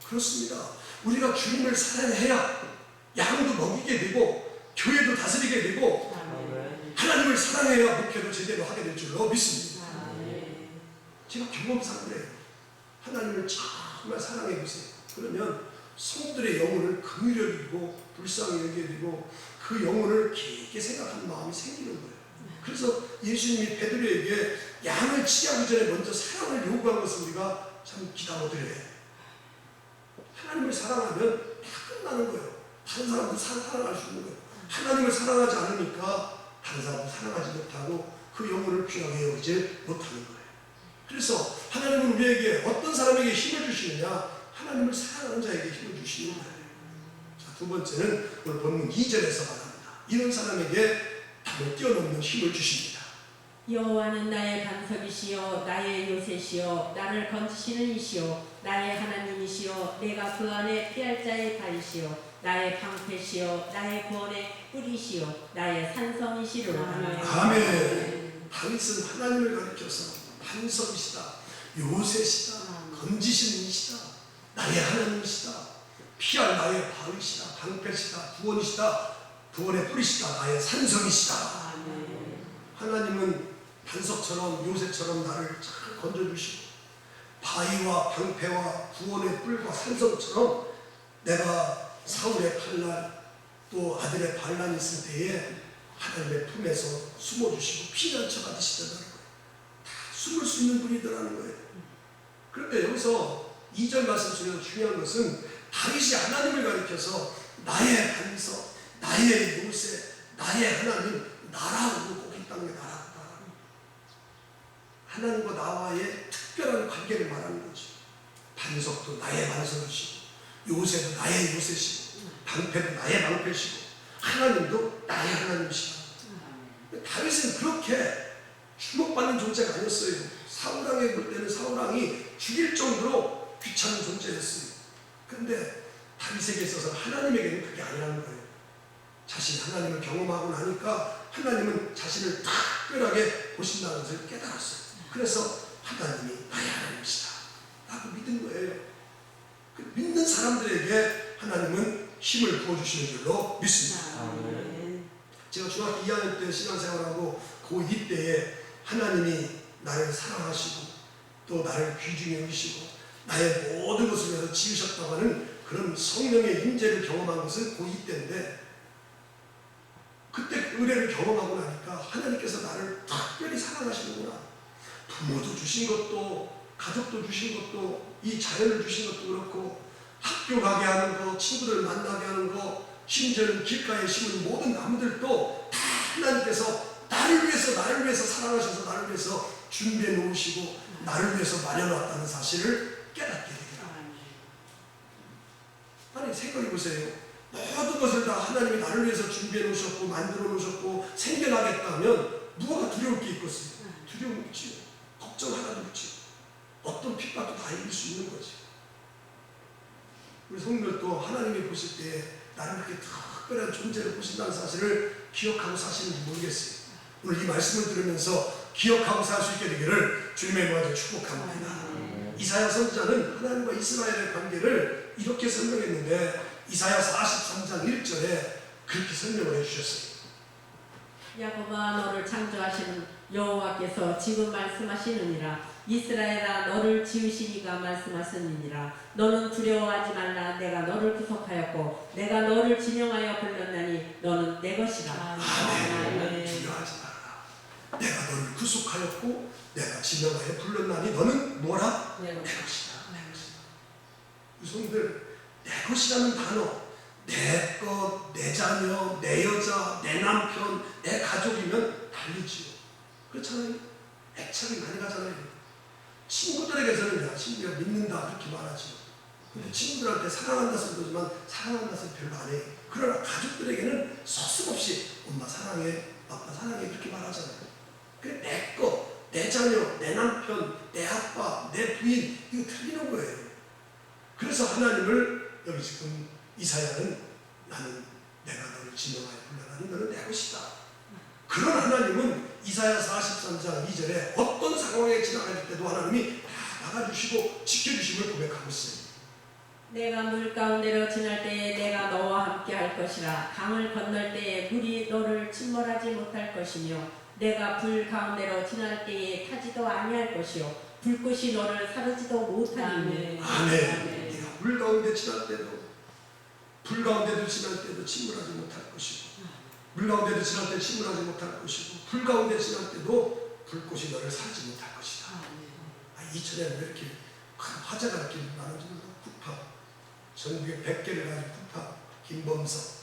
그렇습니다. 우리가 주님을 사랑해야 양도 먹이게 되고 교회도 다스리게 되고 하나님을 사랑해야 목회도 제대로 하게 될 줄로 믿습니다. 제가 경험상 그래요. 하나님을 정말 사랑해 보세요. 그러면 성들의 영혼을 긍휼히 여기고 불쌍히 여기게 되고 그 영혼을 깊게 생각하는 마음이 생기는 거예요. 그래서 예수님이 베드로에게 양을 치게 하기 전에 먼저 사랑을 요구한 것을 우리가 참 기다려드려야 해요. 하나님을 사랑하면 다 끝나는 거예요. 다른 사람도 사랑할 수 있는 거예요. 하나님을 사랑하지 않으니까 다른 사람도 사랑하지 못하고 그 영혼을 귀하게 여기지 못하는 거예요. 그래서 하나님은 우리에게 어떤 사람에게 힘을 주시느냐? 하나님을 사랑하는 자에게 힘을 주시는 거예요. 자, 두 번째는 오늘 본문 2절에서 말합니다. 이런 사람에게 답을 뛰어넘는 힘을 주십니다. 여호와는 나의 반석이시요 나의 요새시요 나를 건지시는 이시요 나의 하나님이시요 내가 그 안에 피할 자의 발이시요 나의 방패시요 나의 구원의 뿌리시요 나의 산성이시로다. 아멘. 다윗은 하나님을 가리켜서 반석이시다, 요새시다, 건지시는 이시다, 나의 하나님이시다, 피할 나의 바위시다, 방패시다, 구원이시다, 구원의 뿌리시다, 나의 산성이시다. 하나님은 반석처럼 요새처럼 나를 잘 건져주시고 바위와 방패와 구원의 뿔과 산성처럼 내가 사울의 칼날 또 아들의 반란이 있을 때에 하나님의 품에서 숨어주시고 피난처 받으시더라는 거예요. 다 숨을 수 있는 분이더라는 거예요. 그런데 여기서 2절 말씀 중에서 중요한 것은 다윗이 하나님을 가리켜서 나의 반석, 나의 요새, 나의 하나님, 나라고 꼭 있다는 게 나라다. 하나님과 나와의 특별한 관계를 말하는 거죠. 반석도 나의 반석이시고 요새도 나의 요새시고 방패도 나의 방패시고 하나님도 나의 하나님이시다. 다윗은 그렇게 주목받는 존재가 아니었어요. 사울왕에 볼 때는 사울왕이 죽일 정도로 귀찮은 존재였어요. 그런데 다윗에게 있어서 하나님에게는 그게 아니라는 거예요. 자신이 하나님을 경험하고 나니까 하나님은 자신을 특별하게 보신다는 것을 깨달았어요. 그래서 하나님이 나의 하나님이시다 라고 믿은 거예요. 그 믿는 사람들에게 하나님은 힘을 부어주시는 줄로 믿습니다. 제가 중학교 2학년 때 신앙생활하고 고2 때에 하나님이 나를 사랑하시고 또 나를 귀중히 여기시고 나의 모든 것을 위해서 지으셨다고 하는 그런 성령의 임재를 경험한 것은 고2 때인데 그때 은혜를 경험하고 나니까 하나님께서 나를 특별히 사랑하시는구나. 부모도 주신 것도 가족도 주신 것도 이 자연을 주신 것도 그렇고 학교 가게 하는 거, 친구를 만나게 하는 거, 심지어는 길가에 심은 모든 나무들도 다 하나님께서 나를 위해서 사랑하셔서 나를 위해서 준비해 놓으시고 나를 위해서 마련해왔다는 사실을 깨닫게 되더라. 아니 생각해 보세요. 모든 것을 다 하나님이 나를 위해서 준비해 놓으셨고 만들어 놓으셨고 생겨나겠다면 무엇가 두려울 게 있겠어요? 두려움 없지. 걱정 하나도 없지. 어떤 핍박도 다 이길 수 있는 거지. 우리 성도들도 하나님이 보실 때 나를 그렇게 특별한 존재로 보신다는 사실을 기억하고 사시는지 모르겠어요. 오늘 이 말씀을 들으면서 기억하고 살 수 있게 되기를 주님의 이름으로 축복합니다. 이사야 선지자는 하나님과 이스라엘의 관계를 이렇게 설명했는데 이사야 43장 1절에 그렇게 설명을 해주셨어요. 야곱아 너를 창조하시는 여호와께서 지금 말씀하시느니라. 이스라엘아 너를 지으시니가 말씀하시느니라. 너는 두려워하지 말라. 내가 너를 구속하였고 내가 너를 지명하여 불렀나니 너는 내 것이라. 아멘. 두려워하지 말라. 내가 너를 구속하였고 내가 지명하여 불렀나니 너는 뭐라? 내 것이다. 내 것이다. 유성들, 내 것이라는 단어, 내 것, 내 자녀, 내 여자, 내 남편, 내 가족이면 달리지요. 그렇잖아요. 애착이 많이 가잖아요. 친구들에게서는 야, 친구가 믿는다 그렇게 말하지요. 근데 친구들한테 사랑한다 소리 그러지만 사랑한다 소리 별로 안 해요. 그러나 가족들에게는 서슴없이 엄마 사랑해, 아빠 사랑해 그렇게 말하잖아요. 그래 내 것, 내 자녀, 내 남편, 내 아빠, 내 부인 이거 틀리는 거예요. 그래서 하나님을 여기 지금 이사야는 나는 내가 너를 지명하여 불러나니 너는 내 것이다. 그런 하나님은 이사야 43장 2절에 어떤 상황에 지나갈 때도 하나님이 다 막아주시고 지켜주심을 고백하고 있어요. 내가 물 가운데로 지날 때에 내가 너와 함께 할 것이라. 강을 건널 때에 물이 너를 침몰하지 못할 것이며 내가 불 가운데로 지날 때에 타지도 아니할 것이요 불꽃이 너를 사르지도 못하리니. 아멘. 네가 물 가운데 지날 때도 불 가운데도 지날 때도 침몰하지 못할 것이고 물 가운데도 지날 때 침몰하지 못할 것이고 불 가운데 지날 때도 불꽃이 너를 사르지 못할 것이다. 이천에는 왜 이렇게 큰 화제가 이렇게 나눠지는 거? 국파 전국에 100개를 가진 국파 김범석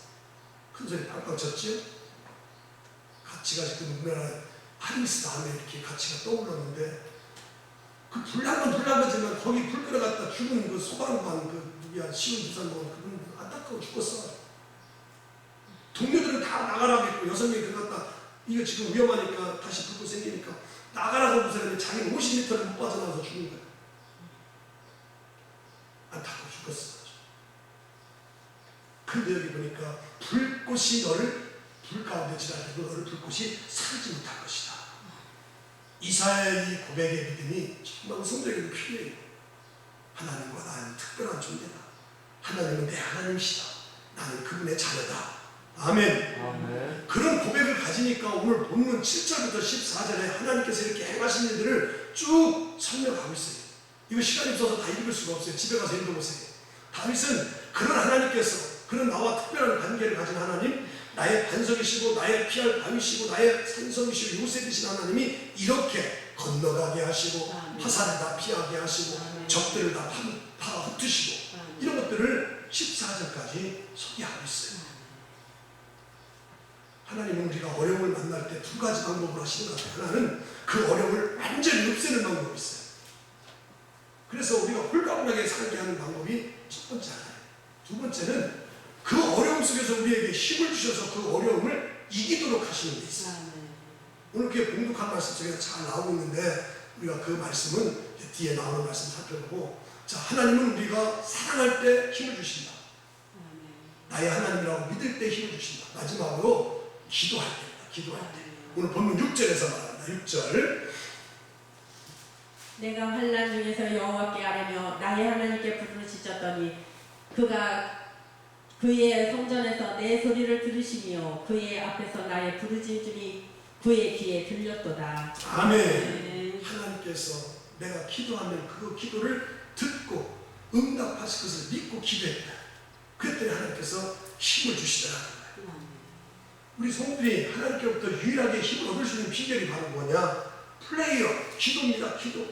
큰 소리 팔팔 쳤지요? 가치가 지금 우리나라 하리스 다음에 이렇게 가치가 떠올랐는데 그 불난 건 거지만 거기 불 끌어갔다 죽은 그 소방관 그 누구야 시운주산병원 그분 안타까워 죽었어. 동료들은 다 나가라고 했고 6명이 들어갔다 이거 지금 위험하니까 다시 불꽃 생기니까 나가라고 그 사람이 자기는 50m를 못 빠져나와서 죽은 거야. 안타까워 죽었어. 근데 여기 보니까 불꽃이 너를 불 가운데 지날 때도 너를 불꽃이 사르지 못할 것이다. 이사야의 이 고백의 믿음이 정말 성도에게도 필요해요. 하나님과 나는 특별한 존재다. 하나님은 내 하나님이시다. 나는 그분의 자녀다. 아멘. 아멘. 그런 고백을 가지니까 오늘 본문 7절부터 14절에 하나님께서 이렇게 행하신 일들을 쭉 설명하고 있어요. 이거 시간이 없어서 다 읽을 수가 없어요. 집에 가서 읽어보세요. 다윗은 그런 하나님께서 그런 나와 특별한 관계를 가진 하나님, 나의 반석이시고 나의 피할 바위시고 나의 산성이시고 요셉이신 하나님이 이렇게 건너가게 하시고 화살을 다 피하게 하시고 적들을 다 흩으시고 이런 것들을 14절까지 소개하고 있어요. 하나님은 우리가 어려움을 만날 때 두 가지 방법으로 하시는 것 같아요. 하나는 그 어려움을 완전히 없애는 방법이 있어요. 그래서 우리가 홀가분하게 살게 하는 방법이 첫 번째 하나예요. 두 번째는 그 어려움 속에서 우리에게 힘을 주셔서 그 어려움을 이기도록 하시는 게 있어요. 오늘 그게 봉독한 말씀 속에서 잘 나오고 있는데 우리가 그 말씀은 뒤에 나오는 말씀 살펴보고 자 하나님은 우리가 사랑할 때 힘을 주신다. 나의 하나님이라고 믿을 때 힘을 주신다. 마지막으로 기도할 때입니다. 기도할 때. 오늘 본문 6절에서 말합니다. 6절 내가 환난 중에서 여호와께 아뢰며 나의 하나님께 부르짖었더니 그가 그의 성전에서 내 소리를 들으시며 그의 앞에서 나의 부르짖음이 그의 귀에 들렸도다. 아멘. 하나님께서 내가 기도하면 그 기도를 듣고 응답하실 것을 믿고 기도했다. 그랬더니 하나님께서 힘을 주시더라. 우리 성도들이 하나님께로부터 유일하게 힘을 얻을 수 있는 비결이 바로 뭐냐? 플레이어, 기도입니다. 기도.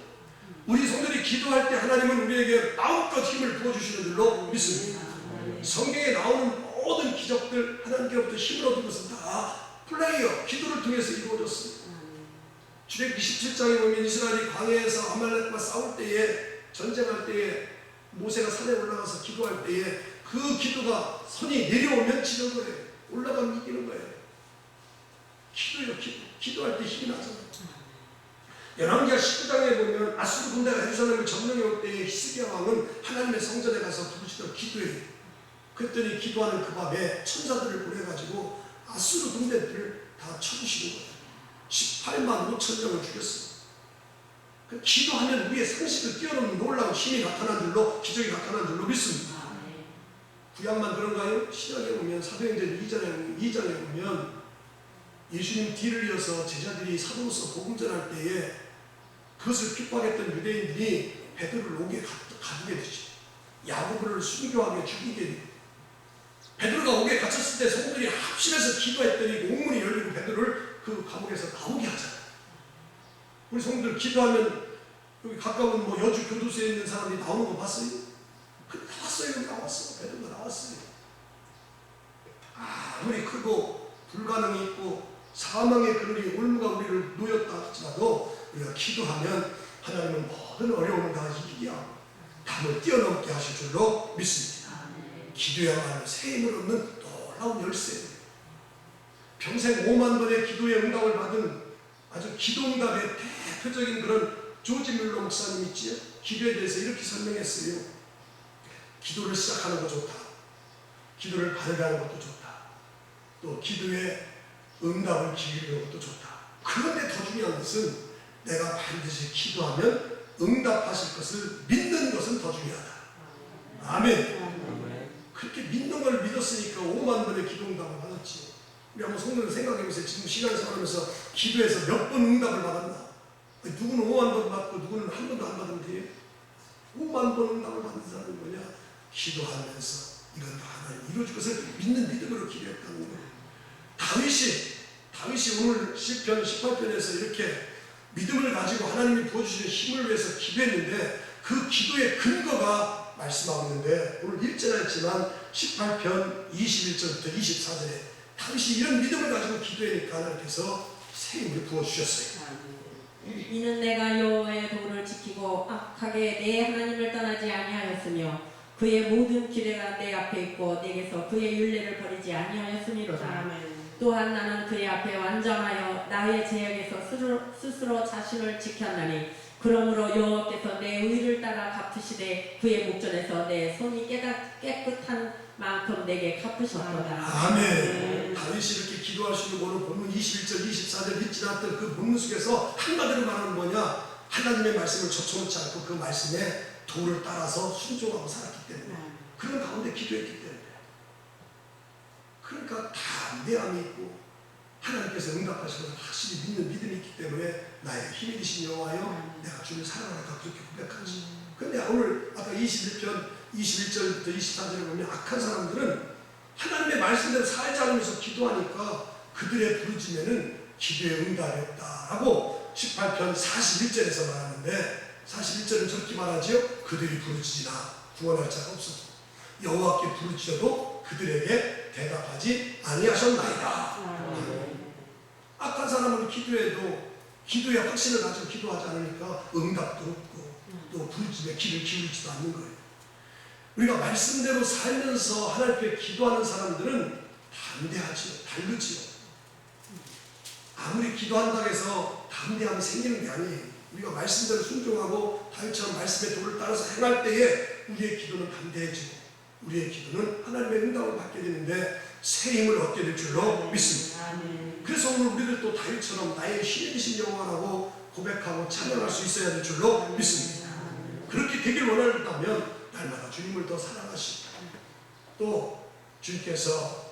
우리 성도들이 기도할 때 하나님은 우리에게 마음껏 힘을 부어주시는 줄로 믿습니다. 성경에 나오는 모든 기적들 하나님께로부터 힘을 얻은 것은 다 플레이어, 기도를 통해서 이루어졌습니다. 출애굽기 27장에 보면 이스라엘이 광야에서 아말렉과 싸울 때에 전쟁할 때에 모세가 산에 올라가서 기도할 때에 그 기도가 선이 내려오면 지는 거예요. 올라가면 이기는 거예요. 기도요, 기도할 때 힘이 나잖아요. 열왕기하 19장에 보면 아수르 군대가 예루살렘을 점령해 올 때에 히스기야 왕은 하나님의 성전에 가서 부르짖어 기도해요. 그랬더니 기도하는 그 밤에 천사들을 보내가지고 아수르 군대들을 다 쳐주시는 거예요. 18만 5천 명을 죽였어요. 그 기도하면 우리의 상식을 뛰어넘는 놀라운 힘이 나타난 줄로, 기적이 나타난 줄로 믿습니다. 구약만 그런가요? 신약에 보면 사도행전 2장에 보면 예수님 뒤를 이어서 제자들이 사도로서 복음 전할 때에 그것을 핍박했던 유대인들이 베드로를 옥에 가두게 되죠. 야고보를 순교하게 죽이게 되죠. 베드로가 옥에 갇혔을 때 성도들이 합심해서 기도했더니 옥문이 열리고 베드로를 그 감옥에서 나오게 하잖아요. 우리 성도들 기도하면 여기 가까운 뭐 여주 교도소에 있는 사람들이 나오는 거 봤어요? 그 나왔어요. 여기 나왔어. 베드로가 나왔어요. 아무리 크고 불가능이 있고 사망의 그늘이 올무가 우리를 놓였다 할지라도 우리가 기도하면 하나님은 모든 어려움을 다 이기게 하고 담을 뛰어넘게 하실 줄로 믿습니다. 기도야말로 새 힘을 얻는 놀라운 열쇠입니다. 평생 5만 번의 기도의 응답을 받은 아주 기도응답의 대표적인 그런 조지 뮬러 목사님 있지요? 기도에 대해서 이렇게 설명했어요. 기도를 시작하는 것 좋다. 기도를 발휘하는 것도 좋다. 또 기도에 응답을 기울이는 것도 좋다. 그런데 더 중요한 것은 내가 반드시 기도하면 응답하실 것을 믿는 것은 더 중요하다. 아멘. 그렇게 믿는 걸 믿었으니까 5만 번의 기도 응답을 받았지. 우리 한번 성도들 생각해보세요. 지금 시간 생활하면서 기도해서 몇 번 응답을 받았나? 누구는 5만 번 받고 누구는 한 번도 안 받으면 돼요? 5만 번 응답을 받는 사람은 뭐냐? 기도하면서 이건 다 하나님 이루어질 것을 믿는 믿음으로 기도했다는 거예요. 다윗이 오늘 시편 18편에서 이렇게 믿음을 가지고 하나님이 부어주시는 힘을 위해서 기도했는데 그 기도의 근거가 말씀하고 있는데 오늘 읽지는 않지만 18편 21절부터 24절에 다윗이 이런 믿음을 가지고 기도하니까 하나님께서 새 힘을 부어주셨어요. 이는 내가 여호와의 도를 지키고 악하게 내 하나님을 떠나지 아니하였으며 그의 모든 규례가 내 앞에 있고 내게서 그의 율례를 버리지 아니하였음이로다. 또한 나는 그의 앞에 완전하여 나의 제약에서 스스로 자신을 지켰나니 그러므로 여호와께서 내 의를 따라 갚으시되 그의 목전에서 내 손이 깨끗한 만큼 내게 갚으셨도다. 아멘. 다윗이 이렇게 기도하시는 거는 본문 21절 24절 믿지 않았던 그 본문 속에서 한마디로 말하는 뭐냐? 하나님의 말씀을 젖혀놓지 않고 그 말씀에 도를 따라서 순종하고 살았기 때문에 그런 가운데 기도했기 때문에 그러니까 담대함이 있고 하나님께서 응답하시는 것을 확실히 믿는 믿음이 있기 때문에 나의 힘이 되신 여호와여 내가 주를 사랑하다 그렇게 고백하지. 근데 오늘 아까 21편 21절부터 24절에 보면 악한 사람들은 하나님의 말씀대로 살지 않으면서 기도하니까 그들의 부르짖음에는 기도의 응답이 없다라고 18편 41절에서 말하는데 41절은 저렇게 말하지요. 그들이 부르짖으나 구원할 자가 없어 여호와께 부르짖어도 그들에게 대답하지 아니하셨나이다. 악한 사람은 기도해도 기도의 확신을 가지고 기도하지 않으니까 응답도 없고 또 부르짖음에 귀를 기울이지도 않는 거예요. 우리가 말씀대로 살면서 하나님께 기도하는 사람들은 담대하지요. 다르지요. 아무리 기도한다고 해서 담대함이 생기는 게 아니에요. 우리가 말씀대로 순종하고 다윗처럼 말씀의 도를 따라서 행할 때에 우리의 기도는 담대해지고 우리의 기도는 하나님의 응답을 받게 되는데 새 힘을 얻게 될 줄로 믿습니다. 그래서 오늘 우리들도 다윗처럼 나의 힘이 되신 여호와라고 고백하고 찬양할 수 있어야 될 줄로 믿습니다. 그렇게 되길 원한다면 날마다 주님을 더 사랑하시고 또 주님께서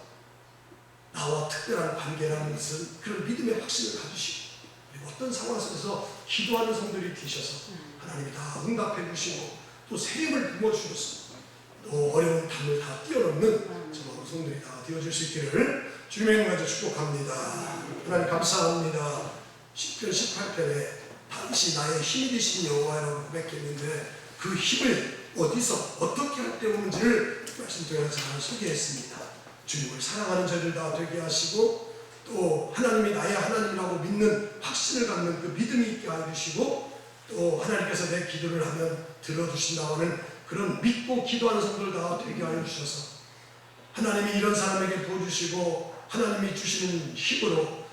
나와 특별한 관계라는 것은 그런 믿음의 확신을 가지시고 어떤 상황 속에서 기도하는 성들이 되셔서 하나님이 다 응답해 주시고 또 새 힘을 부어주셔서 또 어려운 담을 다 뛰어넘는 저와 성들이 다 되어줄 수 있기를 주님의 이름 가지고 축복합니다. 하나님 감사합니다. 시편 18편에 다윗이 나의 힘이 되신 여호와라고 고백했는데 그 힘을 어디서 어떻게 할 때 오는지를 말씀 통해서 잘 소개했습니다. 주님을 사랑하는 저희들 다 되게 하시고 또 하나님이 나의 하나님이라고 믿는 확신을 갖는 그 믿음이 있게 해주시고 또 하나님께서 내 기도를 하면 들어주신다고 하는 그런 믿고 기도하는 성도들 다 되게 하여 주셔서 하나님이 이런 사람에게 부어주시고 하나님이 주시는 힘으로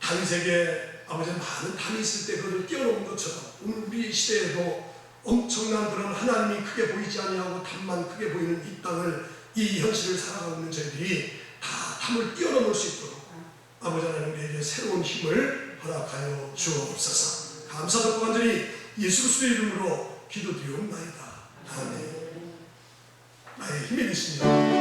다윗에게 아버지 많은 담이 있을 때 그것을 뛰어넘은 것처럼 오늘 우리 시대에도 엄청난 그런 하나님이 크게 보이지 아니하고 담만 크게 보이는 이 땅을 이 현실을 살아가고 있는 저희들이 다 담을 뛰어넘을 수 있도록 아버지 하나님 우리에게 새로운 힘을 허락하여 주옵소서. 감사드리고 간절히 예수 그리스도의 이름으로 기도드리옵나이다. 아멘. 나의 힘이 되십니다.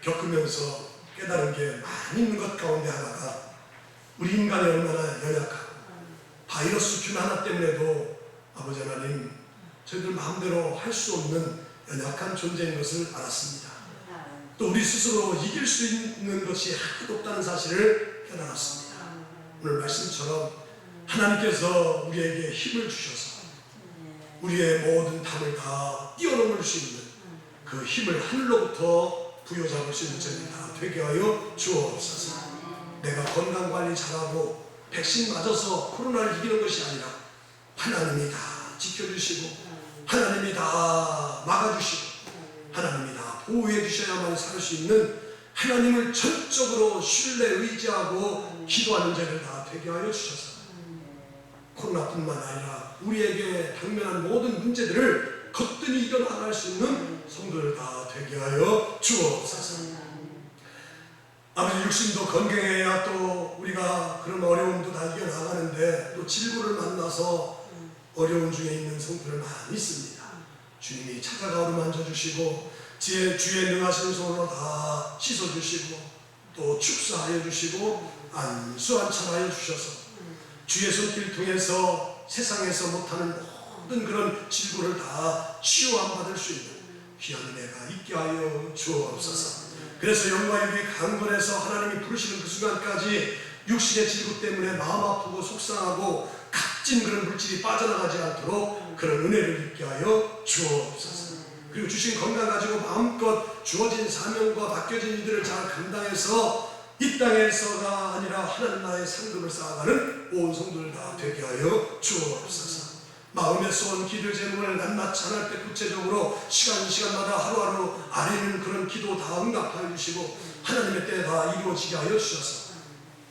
겪으면서 깨달은 게 많이 있는 것 가운데 하나가 우리 인간이 얼마나 연약하고 바이러스 균 하나 때문에도 아버지 하나님 저희들 마음대로 할 수 없는 연약한 존재인 것을 알았습니다. 또 우리 스스로 이길 수 있는 것이 하나도 없다는 사실을 깨달았습니다. 오늘 말씀처럼 하나님께서 우리에게 힘을 주셔서 우리의 모든 담을 다 뛰어넘을 수 있는 그 힘을 하늘로부터 부여잡을 수 있는 저희들 다 되게 하여 주옵소서. 내가 건강관리 잘하고 백신 맞아서 코로나를 이기는 것이 아니라 하나님이 다 지켜주시고 하나님이 다 막아주시고 하나님이 다 보호해 주셔야만 살 수 있는 하나님을 전적으로 신뢰 의지하고 기도하는 자를 다 되게 하여 주셔서 코로나뿐만 아니라 우리에게 당면한 모든 문제들을 거뜬히 이겨나갈 수 있는 성도들 다 되게 하여 주옵소서. 아버지 육신도 건강해야 또 우리가 그런 어려움도 다 이겨나가는데 또 질고를 만나서 어려운 중에 있는 성도들 많이 있습니다. 주님이 찾아가 어루만져 주시고 주의 능하신 손으로 다 씻어주시고 또 축사하여 주시고 안수안찬하여 주셔서 주의 손길 통해서 세상에서 못하는 모든 그런 질고를 다 치유함받을 수 있는 귀한 은혜가 있게 하여 주옵소서. 그래서 영광에게 강건해서 하나님이 부르시는 그 순간까지 육신의 질고 때문에 마음 아프고 속상하고 값진 그런 물질이 빠져나가지 않도록 그런 은혜를 있게 하여 주옵소서. 그리고 주신 건강 가지고 마음껏 주어진 사명과 맡겨진 일들을 잘 감당해서 이 땅에서가 아니라 하나님 나라의 상급을 쌓아가는 온 성도들 다 되게 하여 주옵소서. 마음의 소원, 기도 제목을 낱낱이 하나님 때 구체적으로 시간마다 하루하루 아뢰는 그런 기도 다 응답하여 주시고 하나님의 때에 다 이루어지게 하여 주셔서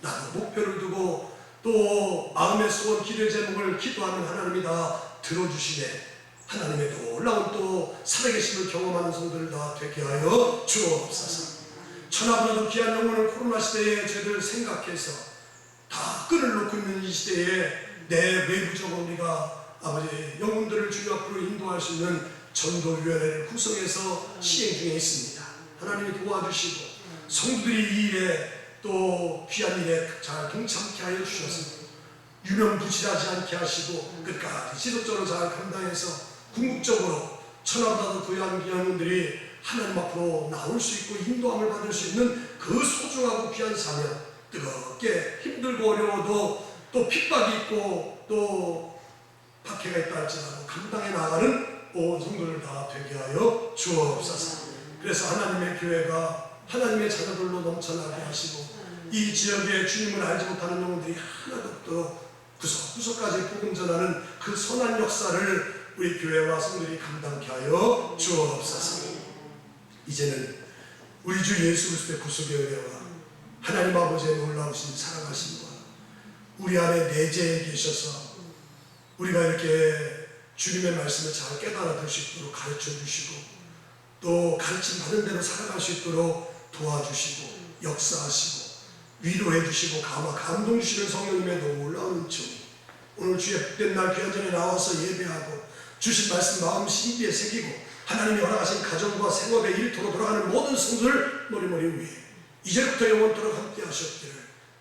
나도 목표를 두고 또 마음의 소원, 기도 제목을 기도하는 하나님이 다 들어주시네. 하나님의 놀라운 또 살아계심을 경험하는 성도들 다 되게 하여 주옵소서. 천하보다도 귀한 영혼을 코로나 시대에 저희들 생각해서 다 끈을 놓고 있는 이 시대에 내 외부적으로 우리가 아버지 영혼들을 주님 앞으로 인도할 수 있는 전도위원회를 구성해서 시행 중에 있습니다. 하나님이 도와주시고 성도들이 이 일에 또 귀한 일에 잘 동참케 하여 주셔서 유명부실하지 않게 하시고 끝까지 지속적으로 잘 감당해서 궁극적으로 천하보다도 귀한 영혼들이 하나님 앞으로 나올 수 있고 인도함을 받을 수 있는 그 소중하고 귀한 사명, 뜨겁게 힘들고 어려워도 또 핍박이 있고 또 박해가 있다 할지라도 감당해 나가는 온 성도들 다 되게 하여 주옵소서. 그래서 하나님의 교회가 하나님의 자녀들로 넘쳐나게 하시고 이 지역에 주님을 알지 못하는 영혼들이 하나도 없도록 구석구석까지 복음 전하는 그 선한 역사를 우리 교회와 성도들이 감당케 하여 주옵소서. 이제는 우리 주 예수 그리스도의 구속의 은혜와 하나님 아버지의 놀라우신 사랑하심과 우리 안에 내재해 계셔서 우리가 이렇게 주님의 말씀을 잘 깨달아 들 수 있도록 가르쳐 주시고 또 가르침 받은 대로 살아갈 수 있도록 도와주시고 역사하시고 위로해 주시고 감동 주시는 성령님의 놀라운 은총, 오늘 주의 복된 날 귀한 전에 나와서 예배하고 주신 말씀 마음 심기에 새기고 하나님이 허락하신 가정과 생업의 일터로 돌아가는 모든 성도들 머리머리 위에 이제부터 영원토록 함께 하셨기를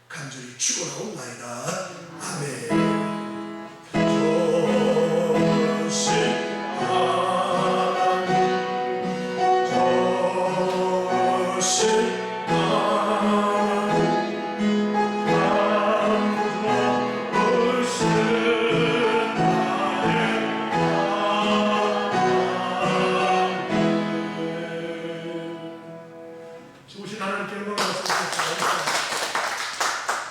간절히 축원하옵나이다. 아멘. 주신 하나님께 영광을 받습니다.